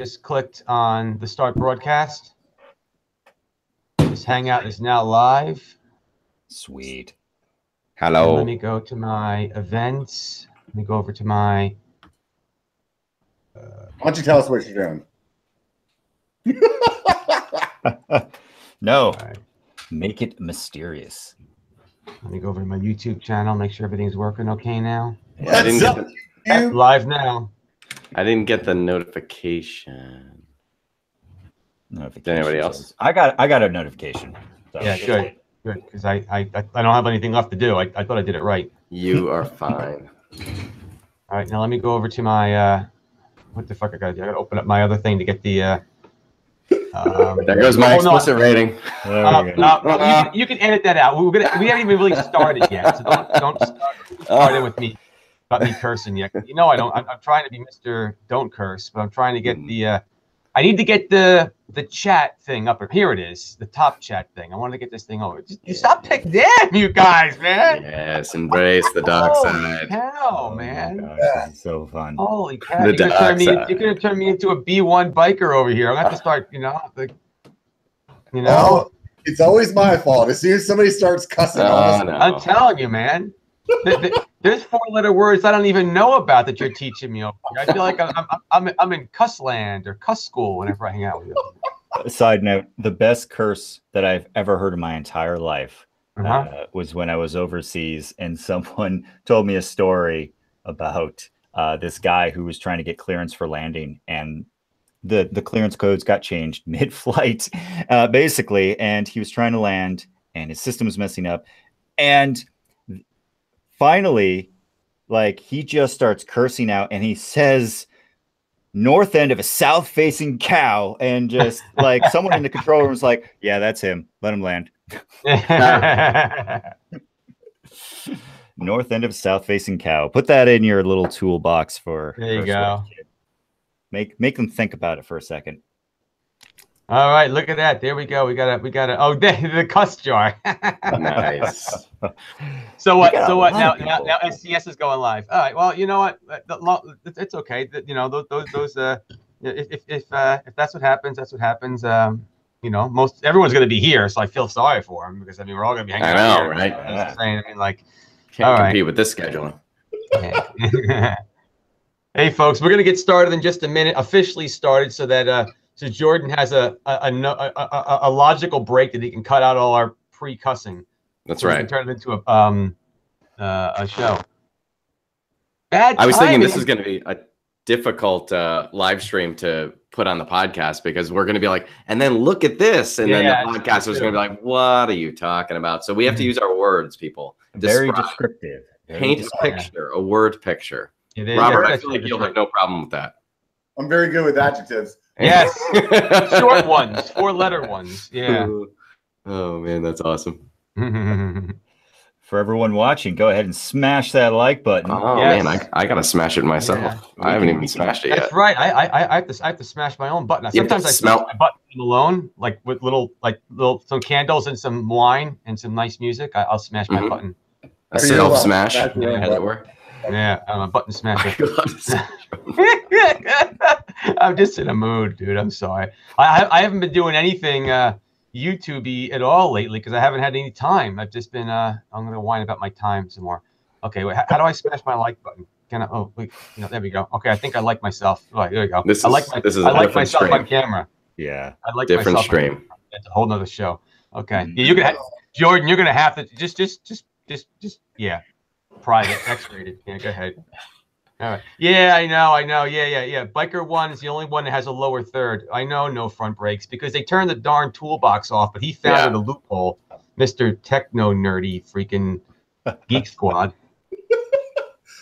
just clicked on the start broadcast. This Hangout is now live. Sweet. Hello. And let me go to my events. Let me go over to my. Why don't you tell us what you're doing? No. Right. Make it mysterious. Let me go over to my YouTube channel. Make sure everything's working okay now. Yeah, I didn't get the, Live now. I didn't get the notification. Notification. Did anybody else? I got a notification. So. Yeah, good. Good, because I don't have anything left to do. I thought I did it right. You are fine. All right, now let me go over to my what the fuck I gotta do? I gotta open up my other thing to get the there goes my explicit rating. You can edit that out. We haven't even really started yet, so don't start in with me about me cursing yet. You know I don't. I'm trying to be Mr. Don't Curse, but I'm trying to get the I need to get the chat thing up. Here it is, the top chat thing. I want to get this thing over. Just stop picking damn you guys, man. Yes, embrace the dark side. Hell, man. Gosh, this is so fun. Holy cow. You're gonna turn me into a B1 biker over here. I'm gonna have to start, Oh, it's always my fault. As soon as somebody starts cussing, No. I'm telling you, man. There's 4-letter words I don't even know about that you're teaching me over here. I feel like I'm in cuss land or cuss school whenever I hang out with you. Side note, the best curse that I've ever heard in my entire life was when I was overseas and someone told me a story about this guy who was trying to get clearance for landing, and the clearance codes got changed mid-flight, basically, and he was trying to land and his system was messing up, and finally, like, he just starts cursing out and he says north end of a south-facing cow, and just like someone in the control room was like, yeah, that's him. Let him land. North end of a south-facing cow. Put that in your little toolbox for. There you go. Make them think about it for a second. All right, look at that. There we go. We got a. Oh, the cuss jar. Nice. So what? Now SCS is going live. All right. Well, you know what? It's okay. You know those. If that's what happens, that's what happens. Everyone's going to be here, so I feel sorry for them, because I mean we're all going to be hanging out here. Right? I'm saying, I mean, like, Can't compete with this scheduling. Hey, folks, we're going to get started in just a minute. Officially started, so that so Jordan has a logical break that he can cut out all our pre-cussing. That's so right. We can turn it into a show. Bad I was thinking timing. this is going to be a difficult live stream to put on the podcast, because we're going to be like, and then look at this, and then the podcast is going to be like, what are you talking about? So we have to use our words, people. Very descriptive. Paint a picture, a word picture. It is. Robert, I feel like you'll have no problem with that. I'm very good with adjectives. Yes. Short ones, 4-letter ones. Yeah. Oh, man, that's awesome. For everyone watching, go ahead and smash that like button. Oh, yes. man, I got to smash it myself. Yeah. I haven't even smashed it yet. That's right. I have to smash my own button. Sometimes I smash my button alone, like with some candles and some wine and some nice music. I'll smash my button. A self-smash, as it were. Yeah, I'm a button smasher. I'm just in a mood, dude. I'm sorry. I haven't been doing anything YouTube-y at all lately because I haven't had any time. I've just been I'm gonna whine about my time some more. Okay, wait, how do I smash my like button? Can I? Oh, wait, there we go. Okay, I think I like myself. All right, there we go. I like myself on camera. Yeah, I like different myself stream. That's a whole nother show. Okay, yeah, you're gonna Jordan. You're gonna have to just yeah. Private, X-rated. Yeah, go ahead. All right. Yeah, I know. Yeah. Biker 1 is the only one that has a lower third. I know, no front brakes, because they turned the darn toolbox off, but he found a loophole. Mr. Techno Nerdy freaking Geek Squad.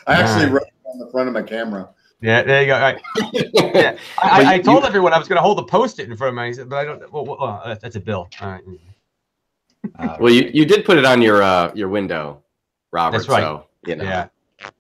I actually wrote it on the front of my camera. Yeah, there you go. All right. Yeah. I told everyone I was going to hold a Post-it in front of me, but I don't. Well, that's a bill. All right. Well, you did put it on your window, Robert. That's right. So,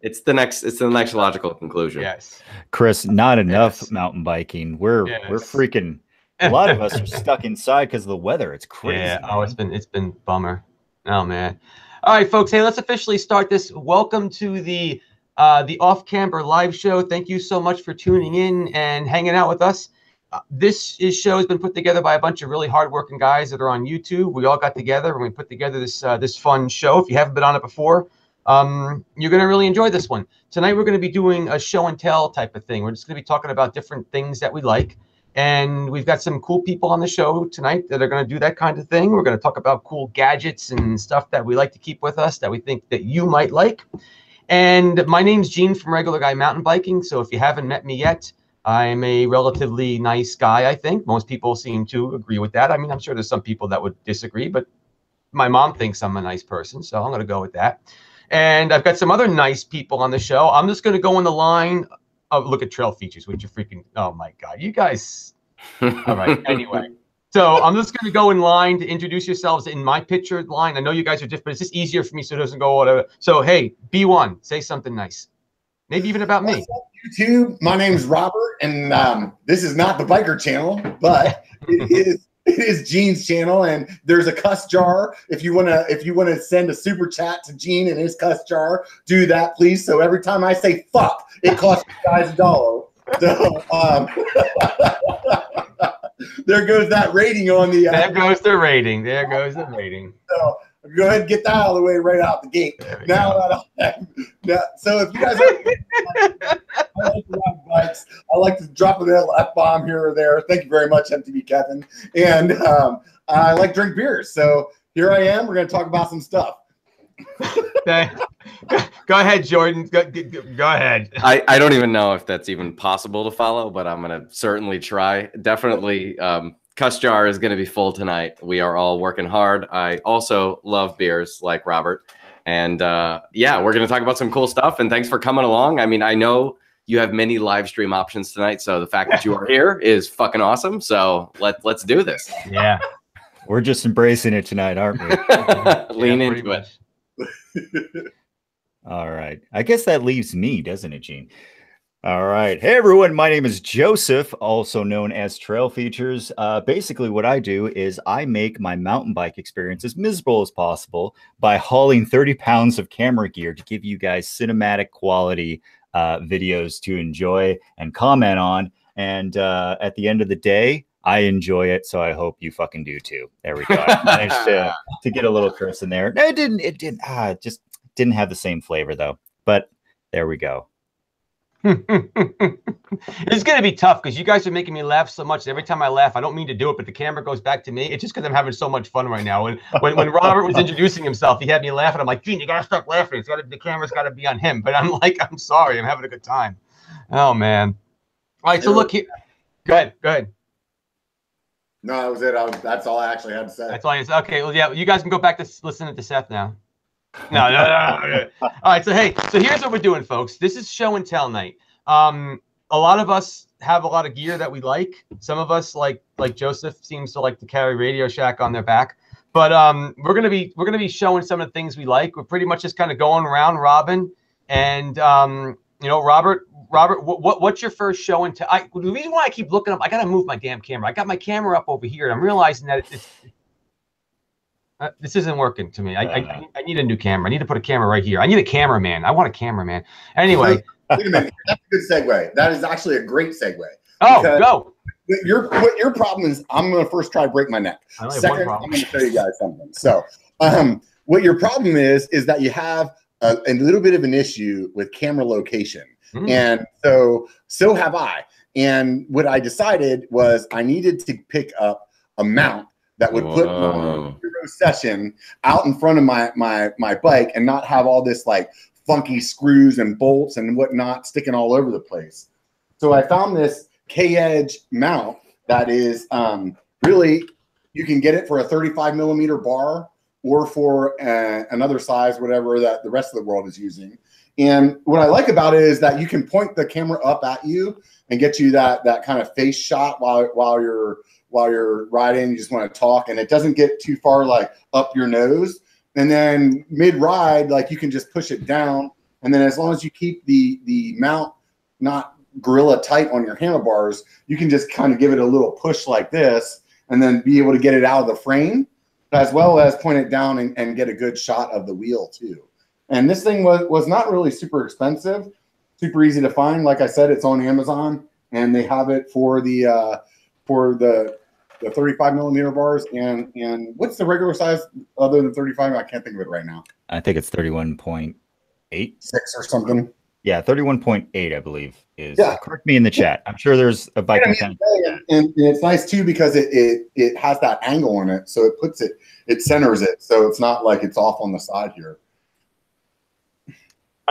it's the next logical conclusion. Yes. Chris, not enough mountain biking. We're freaking. A lot of us are stuck inside because of the weather. It's crazy. Yeah. Oh, it's been bummer. Oh man. All right, folks. Hey, let's officially start this. Welcome to the Off Camber Live Show. Thank you so much for tuning in and hanging out with us. show has been put together by a bunch of really hardworking guys that are on YouTube. We all got together and we put together this fun show. If you haven't been on it before, you're going to really enjoy this one. Tonight we're going to be doing a show and tell type of thing. We're just going to be talking about different things that we like. And we've got some cool people on the show tonight that are going to do that kind of thing. We're going to talk about cool gadgets and stuff that we like to keep with us that we think that you might like. And my name's Gene from Regular Guy Mountain Biking. So if you haven't met me yet, I'm a relatively nice guy, I think. Most people seem to agree with that. I mean, I'm sure there's some people that would disagree, but my mom thinks I'm a nice person, so I'm going to go with that. And I've got some other nice people on the show. I'm just going to go in the line. Oh, look at trail features, which are freaking, oh my God, you guys. All right. Anyway, so I'm just going to go in line to introduce yourselves in my picture line. I know you guys are different, but it's just easier for me so it doesn't go whatever. So, hey, B1, say something nice. Maybe even about me. What's up, YouTube? My name's Robert, and this is not the biker channel, but it is Gene's channel, and there's a cuss jar. If you wanna send a super chat to Gene and his cuss jar, do that, please. So every time I say fuck, it costs you guys $1. So there goes that rating on the. There goes the rating. There goes the rating. So go ahead and get that out of the way right out the gate. Now, so if you guys I like to ride bikes, I like to drop a little F-bomb here or there. Thank you very much, MTV Kevin. And I like to drink beers. So here I am. We're going to talk about some stuff. Go ahead, Jordan. Go ahead. I don't even know if that's even possible to follow, but I'm going to certainly try. Definitely. Cuss jar is going to be full tonight. We are all working hard. I also love beers like Robert. And yeah, we're going to talk about some cool stuff. And thanks for coming along. I mean, I know you have many live stream options tonight. So the fact that you are here is fucking awesome. So let's do this. Yeah. We're just embracing it tonight, aren't we? Lean into it. All right. I guess that leaves me, doesn't it, Gene? All right. Hey, everyone. My name is Joseph, also known as Trail Features. Basically, what I do is I make my mountain bike experience as miserable as possible by hauling 30 pounds of camera gear to give you guys cinematic quality videos to enjoy and comment on. And at the end of the day, I enjoy it, so I hope you fucking do too. There we go. I managed to get a little curse in there. No, it just didn't have the same flavor though. But there we go. It's gonna be tough because you guys are making me laugh so much. Every time I laugh, I don't mean to do it, but the camera goes back to me. It's just because I'm having so much fun right now. When Robert was introducing himself, he had me laughing. I'm like, Gene, you gotta stop laughing. The camera's gotta be on him. But I'm like, I'm sorry, I'm having a good time. Oh man. All right, so look here. Go ahead. No, that was it. That's all I actually had to say. That's all I said. Okay, well, yeah, you guys can go back to listening to Seth now. No. All right, so hey, so here's what we're doing, folks. This is show and tell night. A lot of us have a lot of gear that we like. Some of us, like Joseph, seems to like to carry Radio Shack on their back. But we're gonna be showing some of the things we like. We're pretty much just kind of going around robin. And you know, Robert, what's your first show and tell? The reason why I keep looking up, I gotta move my damn camera. I got my camera up over here, and I'm realizing that this isn't working to me. I need a new camera. I need to put a camera right here. I need a cameraman. I want a cameraman. Anyway. Wait a minute. That's a good segue. That is actually a great segue. Oh, go. What your problem is, I'm going to first try to break my neck. Second, I'm going to show you guys something. So what your problem is that you have a little bit of an issue with camera location. And so have I. And what I decided was I needed to pick up a mount that would put my Giro session out in front of my bike and not have all this like funky screws and bolts and whatnot sticking all over the place. So I found this K-Edge mount that is really, you can get it for a 35 millimeter bar or for another size, whatever that the rest of the world is using. And what I like about it is that you can point the camera up at you and get you that kind of face shot while you're riding. You just want to talk, and it doesn't get too far like up your nose. And then mid-ride, like you can just push it down. And then as long as you keep the mount not gorilla tight on your handlebars, you can just kind of give it a little push like this and then be able to get it out of the frame, as well as point it down and get a good shot of the wheel too. And this thing was not really super expensive, super easy to find. Like I said, it's on Amazon, and they have it for the for the 35 millimeter bars, and what's the regular size other than 35? I can't think of it right now. I think it's 31.8. 6 or something. Yeah, 31.8, I believe is. Yeah. Correct me in the chat. I'm sure there's a bike mechanic. And it's nice too because it has that angle in it, so it puts it centers it, so it's not like it's off on the side here.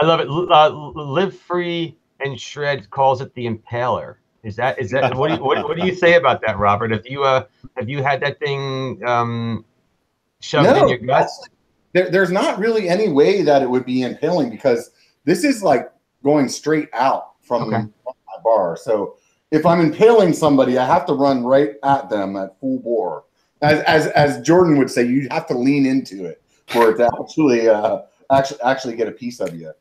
I love it. Live Free and Shred calls it the Impaler. Is that what do you say about that, Robert? Have you had that thing shoved in your guts? There's not really any way that it would be impaling because this is like going straight out from my bar. So if I'm impaling somebody, I have to run right at them at full bore. As Jordan would say, you have to lean into it for it to actually get a piece of you.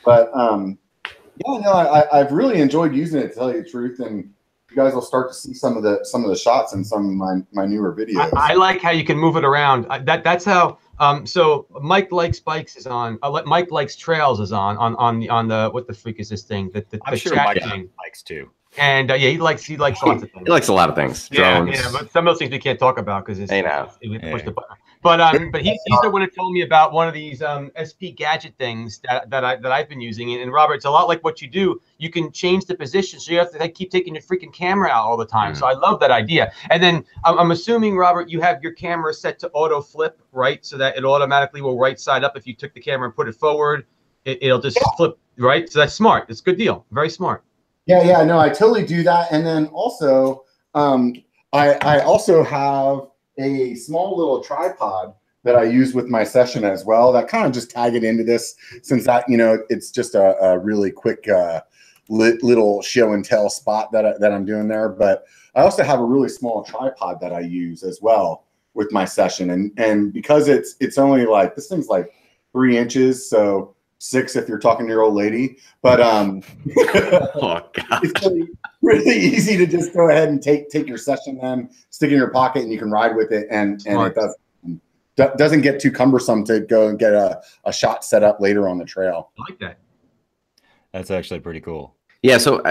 But yeah, no, I've really enjoyed using it, to tell you the truth, and you guys will start to see some of the shots in some of my newer videos. I like how you can move it around. That's how. So Mike Likes Bikes is on. Mike Likes Trails is on the what the freak is this thing? The I'm sure chat Mike thing. likes too. And yeah, he likes lots of things. He likes a lot of things. Drones. Yeah, but some of those things we can't talk about because it's. I know. Push the button. But he's the one who told me about one of these SP gadget things that I've been using. And Robert, it's a lot like what you do. You can change the position, so you have to keep taking your freaking camera out all the time. So I love that idea. And then I'm assuming, Robert, you have your camera set to auto flip, right? So that it automatically will right side up if you took the camera and put it forward. It'll just flip, right? So that's smart. It's a good deal. Very smart. Yeah, no, I totally do that. And then also, I also have a small little tripod that I use with my session as well. That kind of just tag it into this, since that, you know, it's just a really quick little show and tell spot that I'm doing there. But I also have a really small tripod that I use as well with my session, and because it's only like, this thing's like 3 inches, so 6 if you're talking to your old lady, but oh, God. It's really easy to just go ahead and take your session, then stick it in your pocket, and you can ride with it, and it doesn't get too cumbersome to go and get a shot set up later on the trail. I like that. That's actually pretty cool. Yeah. So,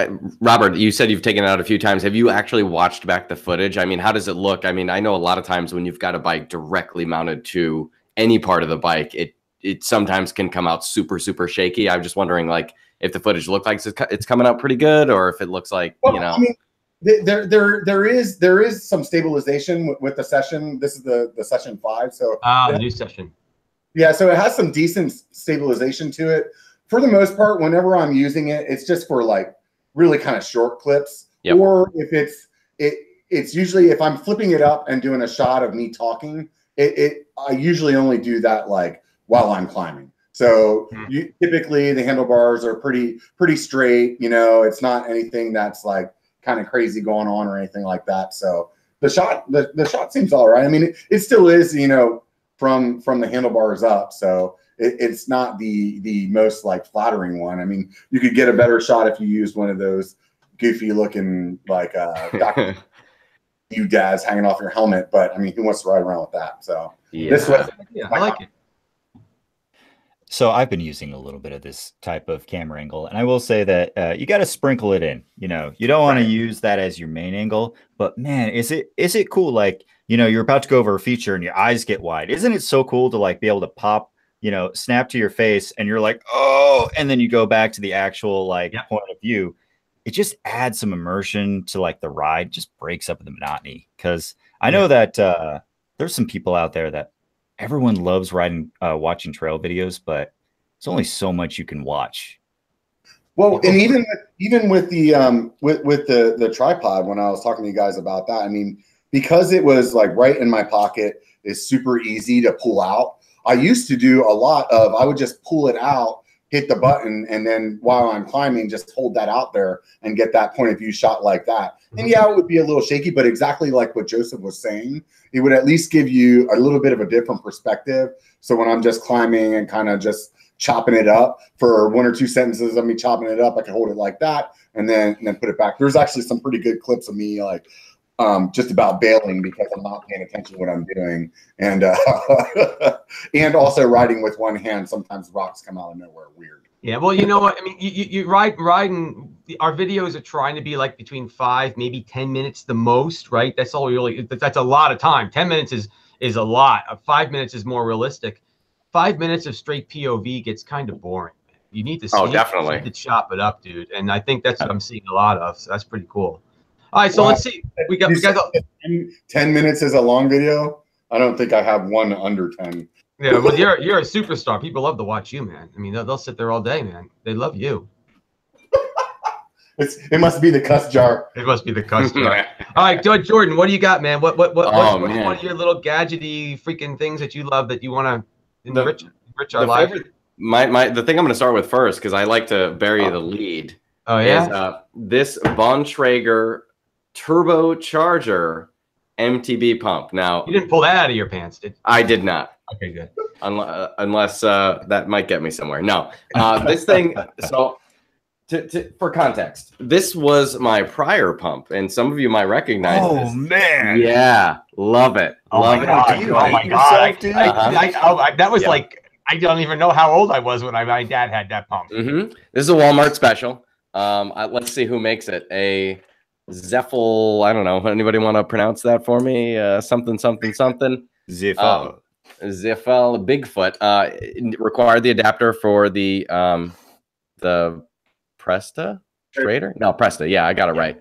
Robert, you said you've taken it out a few times. Have you actually watched back the footage? I mean, how does it look? I mean, I know a lot of times when you've got a bike directly mounted to any part of the bike, it sometimes can come out super, super shaky. I'm just wondering, like, if the footage looks like it's coming out pretty good, or if it looks like, you know. I mean, there is some stabilization with the session. This is the session 5. So the new session. Yeah, so it has some decent stabilization to it. For the most part, whenever I'm using it, it's just for like really kind of short clips. Yep. Or if it's usually if I'm flipping it up and doing a shot of me talking, I usually only do that like while I'm climbing. So typically the handlebars are pretty straight. You know, it's not anything that's like kind of crazy going on or anything like that. So the shot seems all right. I mean, it still is, you know, from the handlebars up. So it's not the most like flattering one. I mean, you could get a better shot if you used one of those goofy looking like you dads hanging off your helmet. But I mean, who wants to ride around with that? So this way, I like it. So I've been using a little bit of this type of camera angle, and I will say that you got to sprinkle it in. You know, you don't want to use that as your main angle, but man, is it cool? Like, you know, you're about to go over a feature and your eyes get wide. Isn't it so cool to like be able to pop, you know, snap to your face, and you're like, oh, and then you go back to the actual like point of view. It just adds some immersion to like the ride, just breaks up the monotony. Because I know that there's some people out there that everyone loves watching trail videos, but there's only so much you can watch. Well, and even with the tripod, when I was talking to you guys about that, I mean, because it was like right in my pocket, it's super easy to pull out. I used to do a lot of, I would just pull it out, hit the button, and then while I'm climbing, just hold that out there and get that point of view shot like that. And yeah, it would be a little shaky, but exactly like what Joseph was saying, it would at least give you a little bit of a different perspective. So when I'm just climbing and kind of just chopping it up for 1 or 2 sentences of me chopping it up, I can hold it like that and then put it back. There's actually some pretty good clips of me like just about bailing because I'm not paying attention to what I'm doing. And and also riding with one hand, sometimes rocks come out of nowhere weird. Yeah, well, you know what? I mean, you riding. Our videos are trying to be like between 5, maybe 10 minutes the most, right? That's all really. That's a lot of time. 10 minutes is a lot. 5 minutes is more realistic. 5 minutes of straight POV gets kind of boring. You need to. Definitely. You need to chop it up, dude. And I think that's what I'm seeing a lot of. So that's pretty cool. All right, so let's see. We got 10 minutes is a long video. I don't think I have one under 10. Yeah, well, you're a superstar. People love to watch you, man. I mean, they'll sit there all day, man. They love you. It must be the cuss jar. It must be the cuss jar. All right, Jordan, what do you got, man? What's one of your little gadgety freaking things that you love that you want to enrich our lives? The thing I'm going to start with first, because I like to bury the lead. Oh yeah. Is this Bontrager Turbocharger MTB pump. Now, you didn't pull that out of your pants, did you? I did not. Okay, good. Unless that might get me somewhere. No, this thing. So, for context, this was my prior pump, and some of you might recognize this. Oh man! Yeah, love it. Love it. Oh my god! That was like, I don't even know how old I was when my dad had that pump. This is a Walmart special. Let's see who makes it. A Zeffel, I don't know. Anybody want to pronounce that for me? Something. Zeffel. Zeffel Bigfoot. Required the adapter for the Presta Trader? No, Presta. Yeah, I got it right.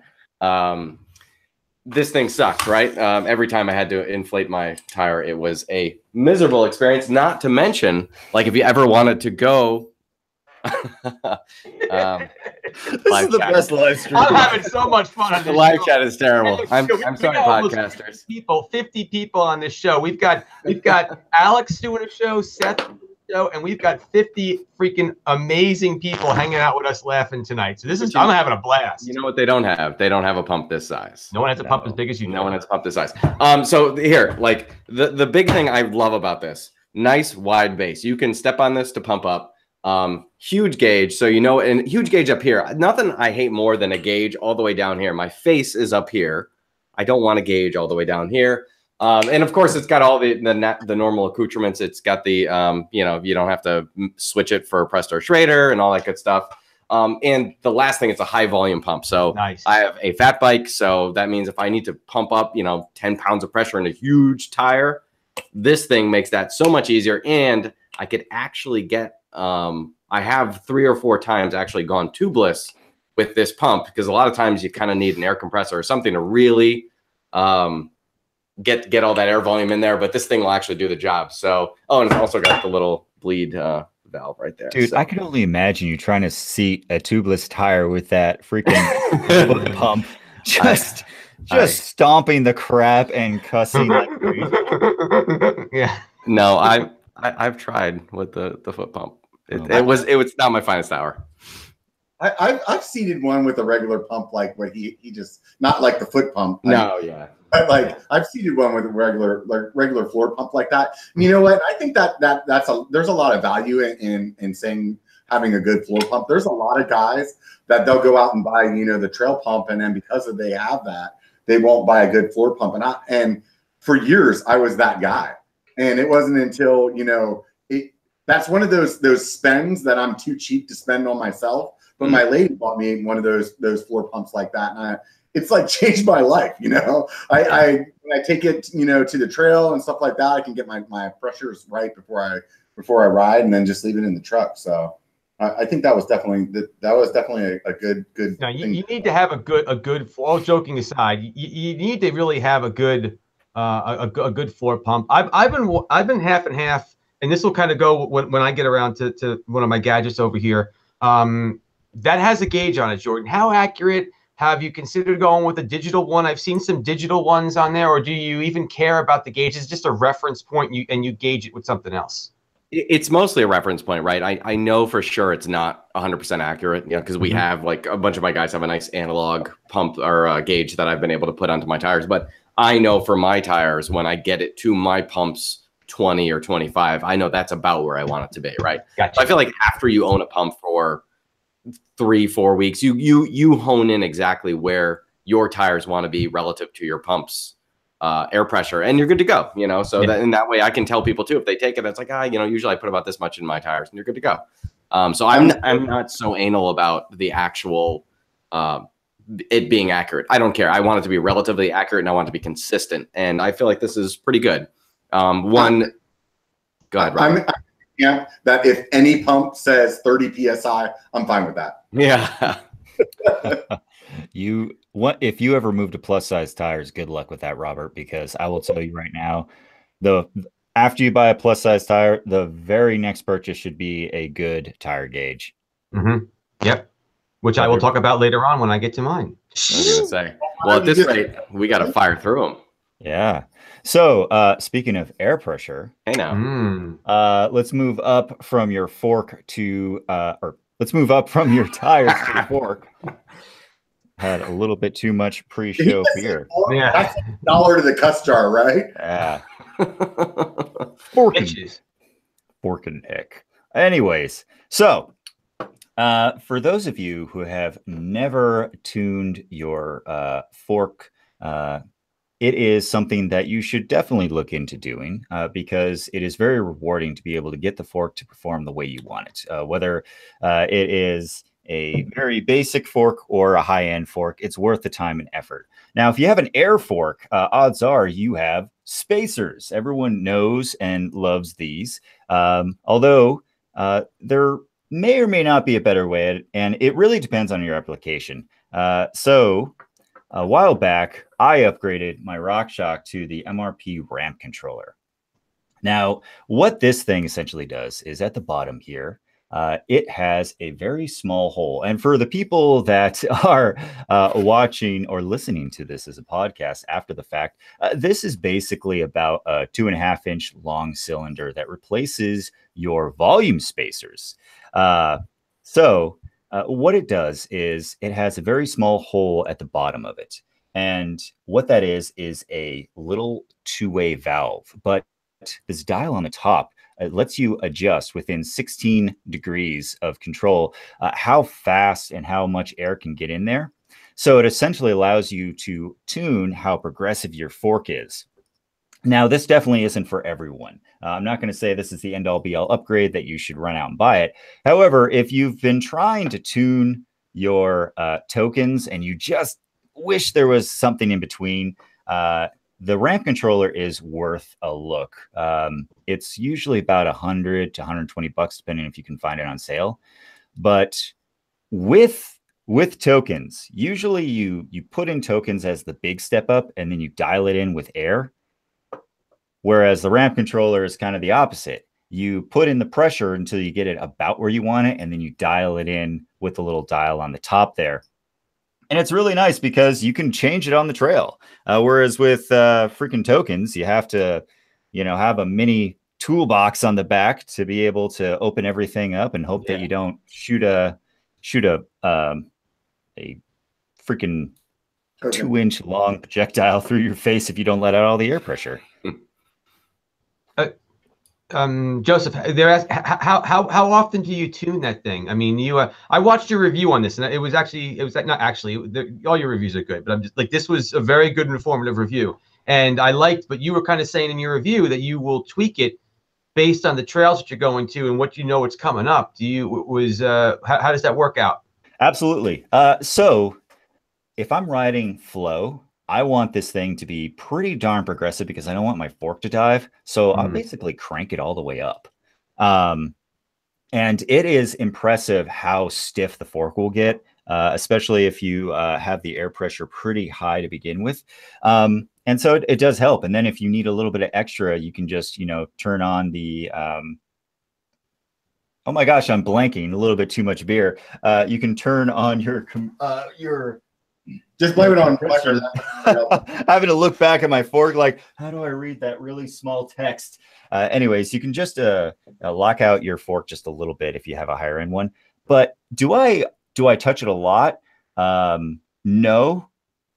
This thing sucked, right? Every time I had to inflate my tire, it was a miserable experience. Not to mention, like, if you ever wanted to go. This is the best live stream. I'm having so much fun on this The live show. chat is terrible. I'm sorry, podcasters. 50 people on this show. We've got Alex doing a show, Seth doing a show, and we've got 50 freaking amazing people hanging out with us laughing tonight. So I'm having a blast. You know what they don't have? They don't have a pump this size. No one has a pump as big as you. No one has a pump this size. So here, like the big thing I love about this, nice wide base. You can step on this to pump up. Huge gauge, so you know, and huge gauge up here. Nothing I hate more than a gauge all the way down here. My face is up here. I don't want a gauge all the way down here. And of course, it's got all the normal accoutrements. It's got the you know, you don't have to switch it for Presto Schrader and all that good stuff. And the last thing, it's a high volume pump. So nice. I have a fat bike, so that means if I need to pump up, you know, 10 pounds of pressure in a huge tire, this thing makes that so much easier. And I could actually get I have 3 or 4 times actually gone tubeless with this pump, because a lot of times you kind of need an air compressor or something to really get all that air volume in there, but this thing will actually do the job. So, oh, and it's also got the little bleed valve right there. Dude, so I can only imagine you trying to seat a tubeless tire with that freaking pump, just stomping the crap and cussing like crazy. Yeah. No, I've tried with the foot pump. It was not my finest hour. I've seated one with a regular pump, like where he just, not like the foot pump. Yeah. But like I've seated one with a regular floor pump like that. And you know what? I think there's a lot of value in saying having a good floor pump. There's a lot of guys that they'll go out and buy, you know, the trail pump, and then because they have that, they won't buy a good floor pump. And for years I was that guy. And it wasn't until, you know, that's one of those spends that I'm too cheap to spend on myself. But my lady bought me one of those floor pumps like that, and it's like changed my life. You know, when I take it, you know, to the trail and stuff like that, I can get my pressures right before I ride, and then just leave it in the truck. So I think that was definitely a good. Now you need to have a good. All joking aside, you need to really have a good floor pump. I've been half and half, and this will kind of go when I get around to one of my gadgets over here. That has a gauge on it, Jordan. How accurate? Have you considered going with a digital one? I've seen some digital ones on there, or do you even care about the gauge? It's just a reference point, and you gauge it with something else. It's mostly a reference point, right? I know for sure it's not 100% accurate, you know, because we have, like, a bunch of my guys have a nice analog pump or gauge that I've been able to put onto my tires. But I know for my tires, when I get it to my pumps 20 or 25, I know that's about where I want it to be, right? Gotcha. So I feel like after you own a pump for 3-4 weeks, you hone in exactly where your tires want to be relative to your pump's air pressure, and you're good to go, you know. So that in that way I can tell people too, if they take it, it's like, you know, usually I put about this much in my tires, and you're good to go. So I'm not so anal about the actual it being accurate. I don't care. I want it to be relatively accurate, and I want it to be consistent. And I feel like this is pretty good. Go ahead, Rob. Yeah, that if any pump says 30 psi, I'm fine with that. Yeah. If you ever move to plus size tires, good luck with that, Robert, because I will tell you right now, after you buy a plus size tire, the very next purchase should be a good tire gauge. Yep. Which I will talk about later on when I get to mine. I was gonna say. Well, at this rate, we got to fire through them. Yeah. So speaking of air pressure, hey now, let's move up from your fork to, or let's move up from your tires to the fork. Had a little bit too much pre-show beer. Yeah, that's $1 to the cuss jar, right? Yeah. Fork and ick. Anyways, so for those of you who have never tuned your fork, it is something that you should definitely look into doing because it is very rewarding to be able to get the fork to perform the way you want it. Whether it is a very basic fork or a high-end fork, it's worth the time and effort. Now, if you have an air fork, odds are you have spacers. Everyone knows and loves these, although there may or may not be a better way, and it really depends on your application. So a while back, I upgraded my RockShox to the MRP ramp controller. Now, what this thing essentially does is at the bottom here, it has a very small hole. And for the people that are watching or listening to this as a podcast after the fact, this is basically about a 2.5-inch long cylinder that replaces your volume spacers. What it does is it has a very small hole at the bottom of it. And what that is a little two-way valve. But this dial on the top, it lets you adjust within 16 degrees of control how fast and how much air can get in there. So it essentially allows you to tune how progressive your fork is. Now, this definitely isn't for everyone. I'm not going to say this is the end-all be-all upgrade that you should run out and buy it. However, if you've been trying to tune your tokens and you just wish there was something in between, the ramp controller is worth a look. It's usually about $100 to $120, depending if you can find it on sale. But with tokens, usually you put in tokens as the big step up, and then you dial it in with air. Whereas the ramp controller is kind of the opposite. You put in the pressure until you get it about where you want it, and then you dial it in with the little dial on the top there. And it's really nice because you can change it on the trail. Whereas with freaking tokens, you have to, have a mini toolbox on the back to be able to open everything up and hope that you don't shoot a freaking 2-inch long projectile through your face if you don't let out all the air pressure. Joseph, they're asking, how often do you tune that thing? I mean, I watched your review on this, and all your reviews are good, but I'm just like, this was a very good and informative review, and I liked. But you were kind of saying in your review that you will tweak it based on the trails that you're going to and what what's coming up. How does that work out? Absolutely. So if I'm riding flow, I want this thing to be pretty darn progressive because I don't want my fork to dive. So I'll basically crank it all the way up. And it is impressive how stiff the fork will get, especially if you have the air pressure pretty high to begin with. And so it does help. And then if you need a little bit of extra, you can just, turn on the, oh my gosh, I'm blanking, a little bit too much beer. You can turn on your just blame it on pressure. Having to look back at my fork, like, how do I read that really small text? Anyways, you can just lock out your fork just a little bit if you have a higher end one. But do I touch it a lot? No,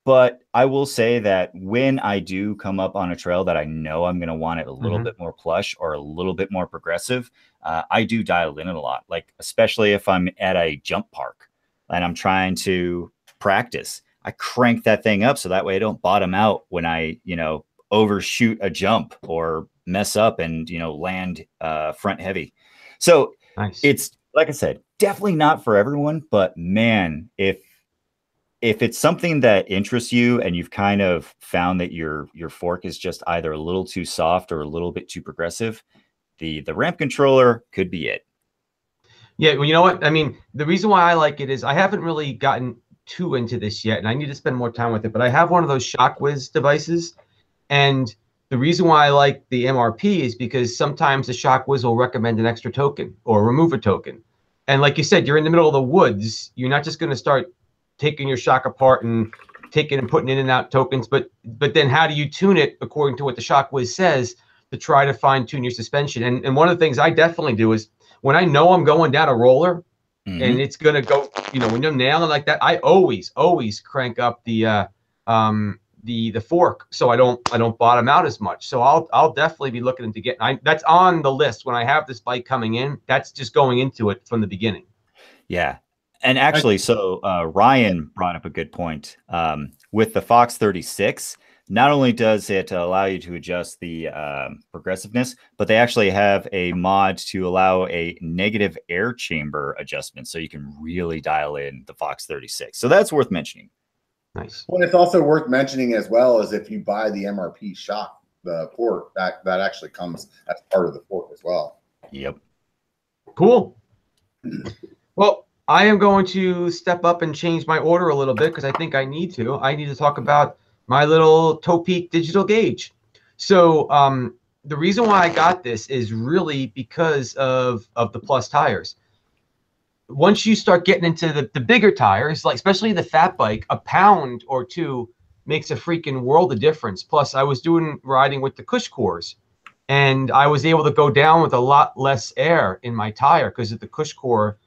but I will say that when I do come up on a trail that I know I'm going to want it a little bit more plush or a little bit more progressive, I do dial in it a lot. Like, especially if I'm at a jump park and I'm trying to practice, I crank that thing up so that way I don't bottom out when I, overshoot a jump or mess up and, land front heavy. So nice. like I said, definitely not for everyone, but man, if it's something that interests you and you've kind of found that your fork is just either a little too soft or a little bit too progressive, the ramp controller could be it. Yeah, well, you know what? I mean, the reason why I like it is I haven't really gotten too into this yet, and I need to spend more time with it. But I have one of those ShockWiz devices, and the reason why I like the MRP is because sometimes the ShockWiz will recommend an extra token or remove a token. And like you said, you're in the middle of the woods. You're not just going to start taking your shock apart and taking and putting in and out tokens, but then how do you tune it according to what the ShockWiz says to try to fine tune your suspension? And one of the things I definitely do is when I know I'm going down a roller and it's going to go, you know, when you're nailing like that, I always crank up the fork so I don't bottom out as much. So I'll definitely be looking into getting, that's on the list when I have this bike coming in. That's just going into it from the beginning. Yeah. And actually, so Ryan brought up a good point. With the Fox 36, not only does it allow you to adjust the progressiveness, but they actually have a mod to allow a negative air chamber adjustment. So you can really dial in the Fox 36. So that's worth mentioning. Nice. Well, it's also worth mentioning as well as if you buy the MRP shock, the fork, that actually comes as part of the fork as well. Yep. Cool. Well, I am going to step up and change my order a little bit because I think I need to. I need to talk about my little Toe Peak digital gauge. So the reason why I got this is really because of the Plus tires. Once you start getting into the bigger tires, like especially the fat bike, a pound or two makes a freaking world of difference. Plus, I was riding with the Cush cores, and I was able to go down with a lot less air in my tire because of the Cush core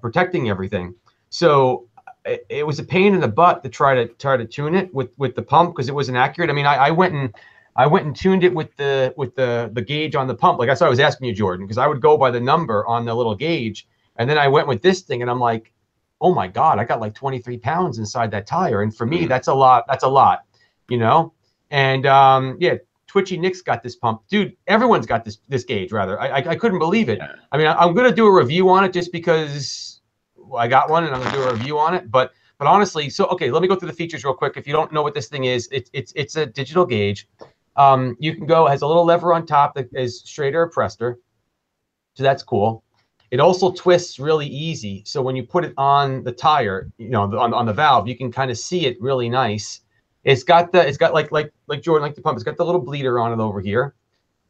protecting everything. So it was a pain in the butt to try to tune it with the pump because it wasn't accurate. I mean, I went and tuned it with the gauge on the pump. Like that's what I was asking you, Jordan, because I would go by the number on the little gauge. And then I went with this thing and I'm like, oh my God, I got like 23 pounds inside that tire. And for me, that's a lot. That's a lot, you know? And yeah, Twitchy Nick's got this pump. Dude, everyone's got this gauge, rather. I couldn't believe it. Yeah. I mean, I'm going to do a review on it just because I got one and I'm going to do a review on it. But honestly, so, okay, let me go through the features real quick. If you don't know what this thing is, it's a digital gauge. You can go, it has a little lever on top that is straight or prester. So that's cool. It also twists really easy. So when you put it on the tire, you know, on the valve, you can kind of see it really nice. It's got like Jordan, like the pump, it's got the little bleeder on it over here.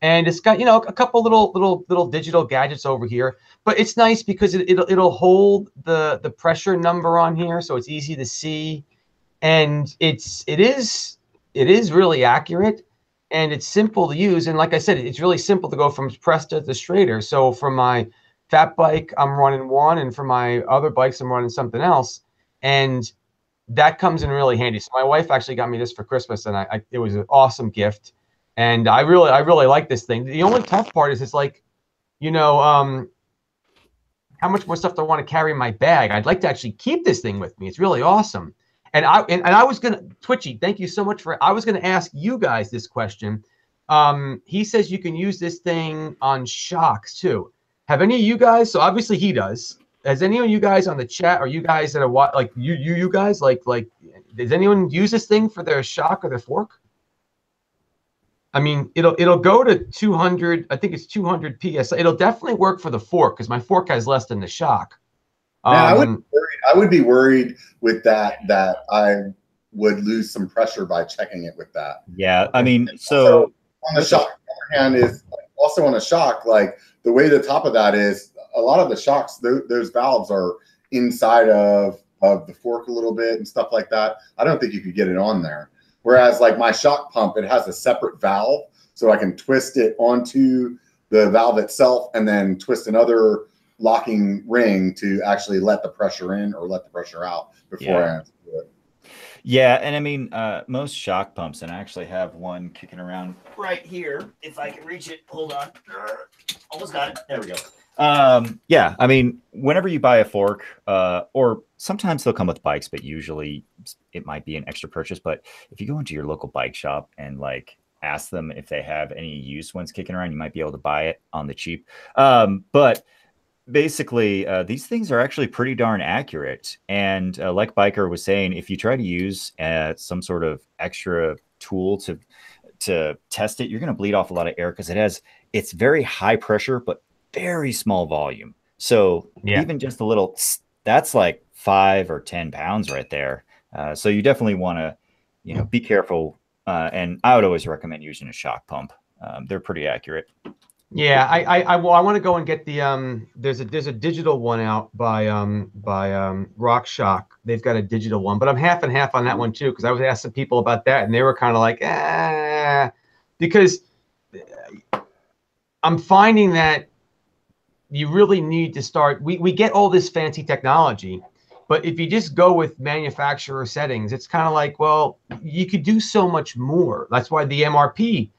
And it's got, you know, a couple little digital gadgets over here. But it's nice because it'll hold the pressure number on here, so it's easy to see. And it is really accurate. And it's simple to use. And like I said, it's really simple to go from prester to straighter. So for my fat bike, I'm running one, and for my other bikes, I'm running something else, and that comes in really handy. So my wife actually got me this for Christmas, and it was an awesome gift, and I really like this thing. The only tough part is it's like, you know, how much more stuff do I want to carry in my bag? I'd like to actually keep this thing with me. It's really awesome, and I was gonna, Twitchy, thank you so much for it. I was gonna ask you guys this question. He says you can use this thing on shocks too. Have any of you guys, so obviously he does, has any of you guys on the chat, or you guys that are like you guys, like does anyone use this thing for their shock or their fork? I mean, it'll go to 200, I think it's 200 PSI. It'll definitely work for the fork because my fork has less than the shock. I would be worried with that I would lose some pressure by checking it with that. Yeah, I mean, so on the shock, on the other hand, is also on a shock, like the way the top of that is, a lot of the shocks, those valves are inside of the fork a little bit and stuff like that. I don't think you could get it on there. Whereas like my shock pump, it has a separate valve, so I can twist it onto the valve itself and then twist another locking ring to actually let the pressure in or let the pressure out before I answer it. Yeah, and I mean, most shock pumps, and I actually have one kicking around right here. If I can reach it, hold on. Almost got it. There we go. Yeah, I mean, whenever you buy a fork, or sometimes they'll come with bikes, but usually it might be an extra purchase. But if you go into your local bike shop and like ask them if they have any used ones kicking around, you might be able to buy it on the cheap. But basically, these things are actually pretty darn accurate. And like Biker was saying, if you try to use some sort of extra tool to test it, you're going to bleed off a lot of air because it's very high pressure, but very small volume. So even just a little, that's like 5 or 10 pounds right there. So you definitely want to, be careful. And I would always recommend using a shock pump. They're pretty accurate. Yeah, I want to go and get the there's a digital one out by Rock Shock. They've got a digital one, but I'm half and half on that one too, because I was asking people about that and they were kind of like, because I'm finding that you really need to start. We get all this fancy technology, but if you just go with manufacturer settings, it's kind of like, well, you could do so much more. That's why the MRP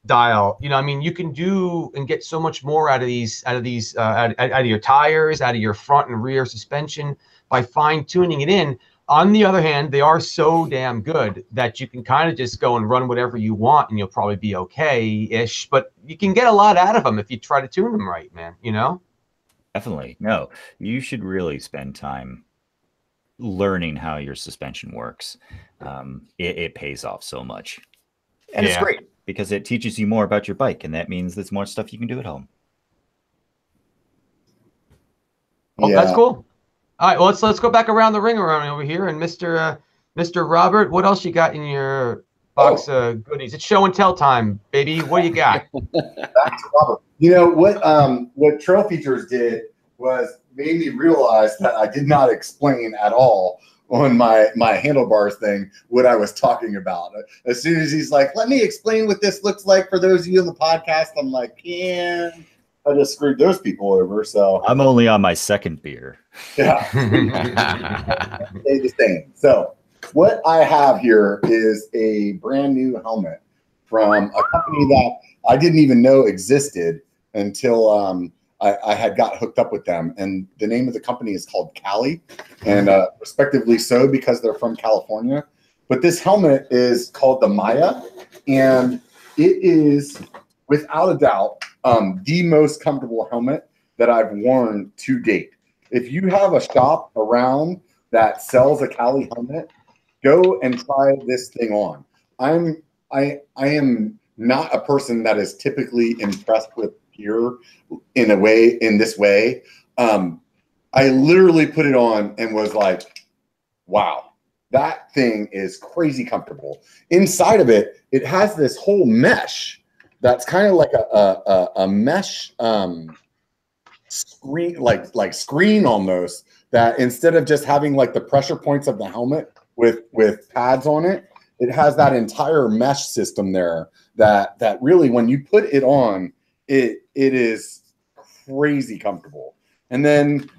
dial, I mean, you can do and get so much more out of your tires, out of your front and rear suspension by fine tuning it in. On the other hand, they are so damn good that you can kind of just go and run whatever you want and you'll probably be okay-ish, but you can get a lot out of them if you try to tune them right, man, Definitely. No, you should really spend time learning how your suspension works. It pays off so much. And it's great, because it teaches you more about your bike, and that means there's more stuff you can do at home. Oh, that's cool. All right, well, let's go back around the ring around over here, and Mr. Robert, what else you got in your box of goodies? It's show and tell time, baby. What do you got? Back to Robert. What Trail Features did was made me realize that I did not explain at all on my handlebars thing what I was talking about. As soon as he's like, let me explain what this looks like for those of you on the podcast, I'm like, I just screwed those people over. So I'm only on my second beer. Yeah. Stay the same. So what I have here is a brand new helmet from a company that I didn't even know existed until I had got hooked up with them, and the name of the company is called Cali, and respectively so because they're from California. But this helmet is called the Maya, and it is without a doubt the most comfortable helmet that I've worn to date. If you have a shop around that sells a Cali helmet, go and try this thing on. I am not a person that is typically impressed with gear in this way. I literally put it on and was like, wow, that thing is crazy comfortable. Inside of it, it has this whole mesh that's kind of like a mesh screen, like screen almost, that instead of just having like the pressure points of the helmet with pads on it, it has that entire mesh system there that really, when you put it on, it is crazy comfortable. And then,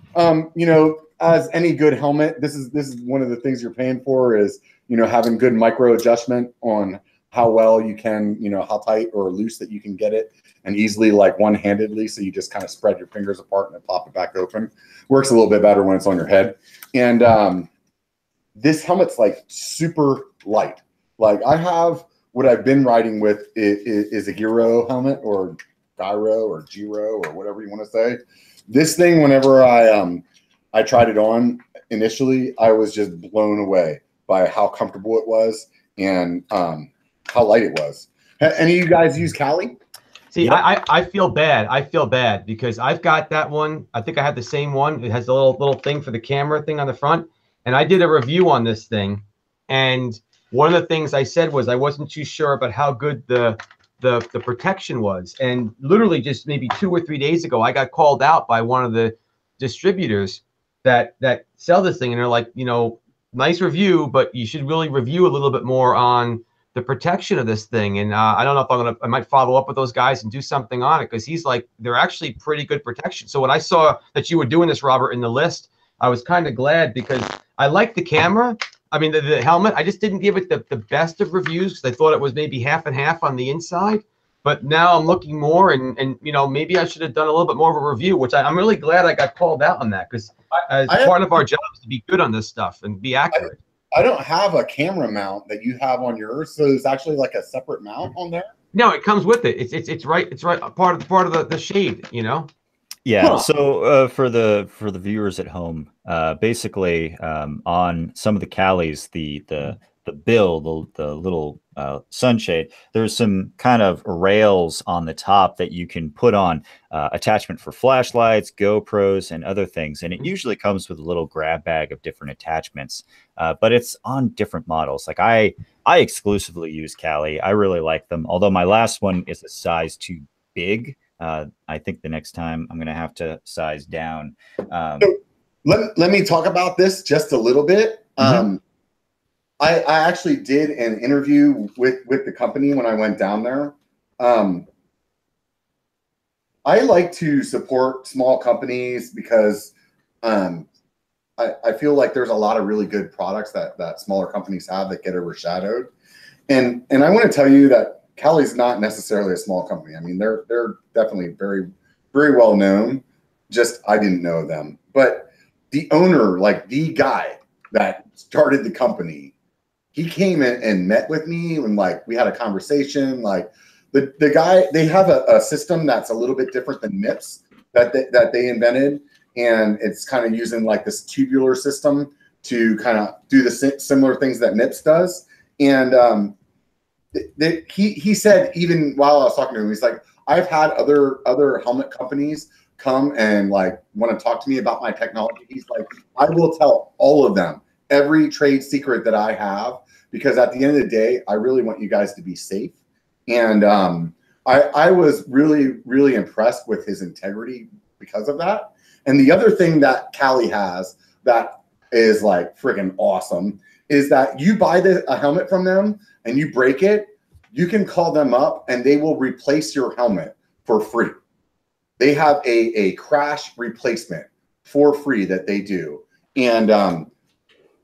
as any good helmet, this is one of the things you're paying for is, having good micro adjustment on how well you can, how tight or loose that you can get it, and easily, like one-handedly. So you just kind of spread your fingers apart and then pop it back open. Works a little bit better when it's on your head. And this helmet's like super light. Like I have what I've been riding with is a Giro helmet, or Giro or Giro or whatever you want to say. This thing, whenever I tried it on initially, I was just blown away by how comfortable it was and how light it was. Any of you guys use Cali? See, yep. I feel bad. I feel bad because I've got that one. I think I have the same one. It has a little thing for the camera thing on the front. And I did a review on this thing. And one of the things I said was I wasn't too sure about how good the protection was. And literally just maybe 2 or 3 days ago, I got called out by one of the distributors that sell this thing. And they're like, nice review, but you should really review a little bit more on the protection of this thing. And I don't know if I might follow up with those guys and do something on it, because he's like, they're actually pretty good protection. So when I saw that you were doing this, Robert, in the list, I was kind of glad because I like the camera. I mean, the helmet, I just didn't give it the best of reviews because I thought it was maybe half and half on the inside. But now I'm looking more and maybe I should have done a little bit more of a review, which I'm really glad I got called out on that, because as part of our job is to be good on this stuff and be accurate. I don't have a camera mount that you have on yours, so it's actually like a separate mount on there. No, it comes with it. It's right part of the shade, Yeah. So for the viewers at home, basically on some of the Calis, the bill, the little sunshade, there's some kind of rails on the top that you can put on attachment for flashlights, GoPros, and other things. And it usually comes with a little grab bag of different attachments, but it's on different models. Like I exclusively use Cali. I really like them. Although my last one is a size too big. I think the next time I'm going to have to size down. So let me talk about this just a little bit. I actually did an interview with the company when I went down there. I like to support small companies because I feel like there's a lot of really good products that smaller companies have that get overshadowed. And I want to tell you that Cali's not necessarily a small company. I mean, they're definitely very, very well known. Just I didn't know them. But the owner, like the guy that started the company, he came in and met with me and like we had a conversation. Like the guy, they have a system that's a little bit different than MIPS that they invented, and it's kind of using like this tubular system to kind of do the similar things that MIPS does. And he said, even while I was talking to him, he's like, I've had other helmet companies come and like want to talk to me about my technology. He's like, I will tell all of them every trade secret that I have, because at the end of the day, I really want you guys to be safe. And I was really, really impressed with his integrity because of that. And the other thing that Cali has that is like freaking awesome is that you buy a helmet from them and you break it, you can call them up and they will replace your helmet for free. They have a crash replacement for free that they do. And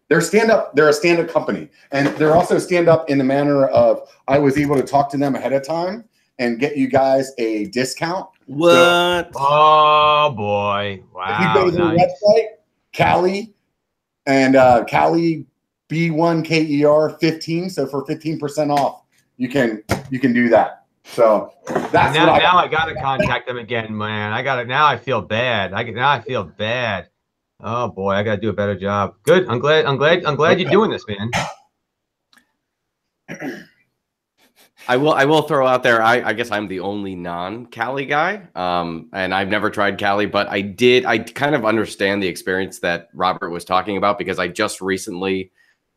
they're a stand-up company. And they're also stand-up in the manner of, I was able to talk to them ahead of time and get you guys a discount. What? So, oh boy. Wow. If you go to their website, Cali, and Cali B1KER 15. So for 15% off, you can do that. So that's now I got to contact them again, man. I got it. Now I feel bad. Now I feel bad. Oh boy, I got to do a better job. Good. I'm glad you're doing this, man. I will throw out there, I guess I'm the only non-Cali guy, and I've never tried Cali, but I kind of understand the experience that Robert was talking about, because I just recently,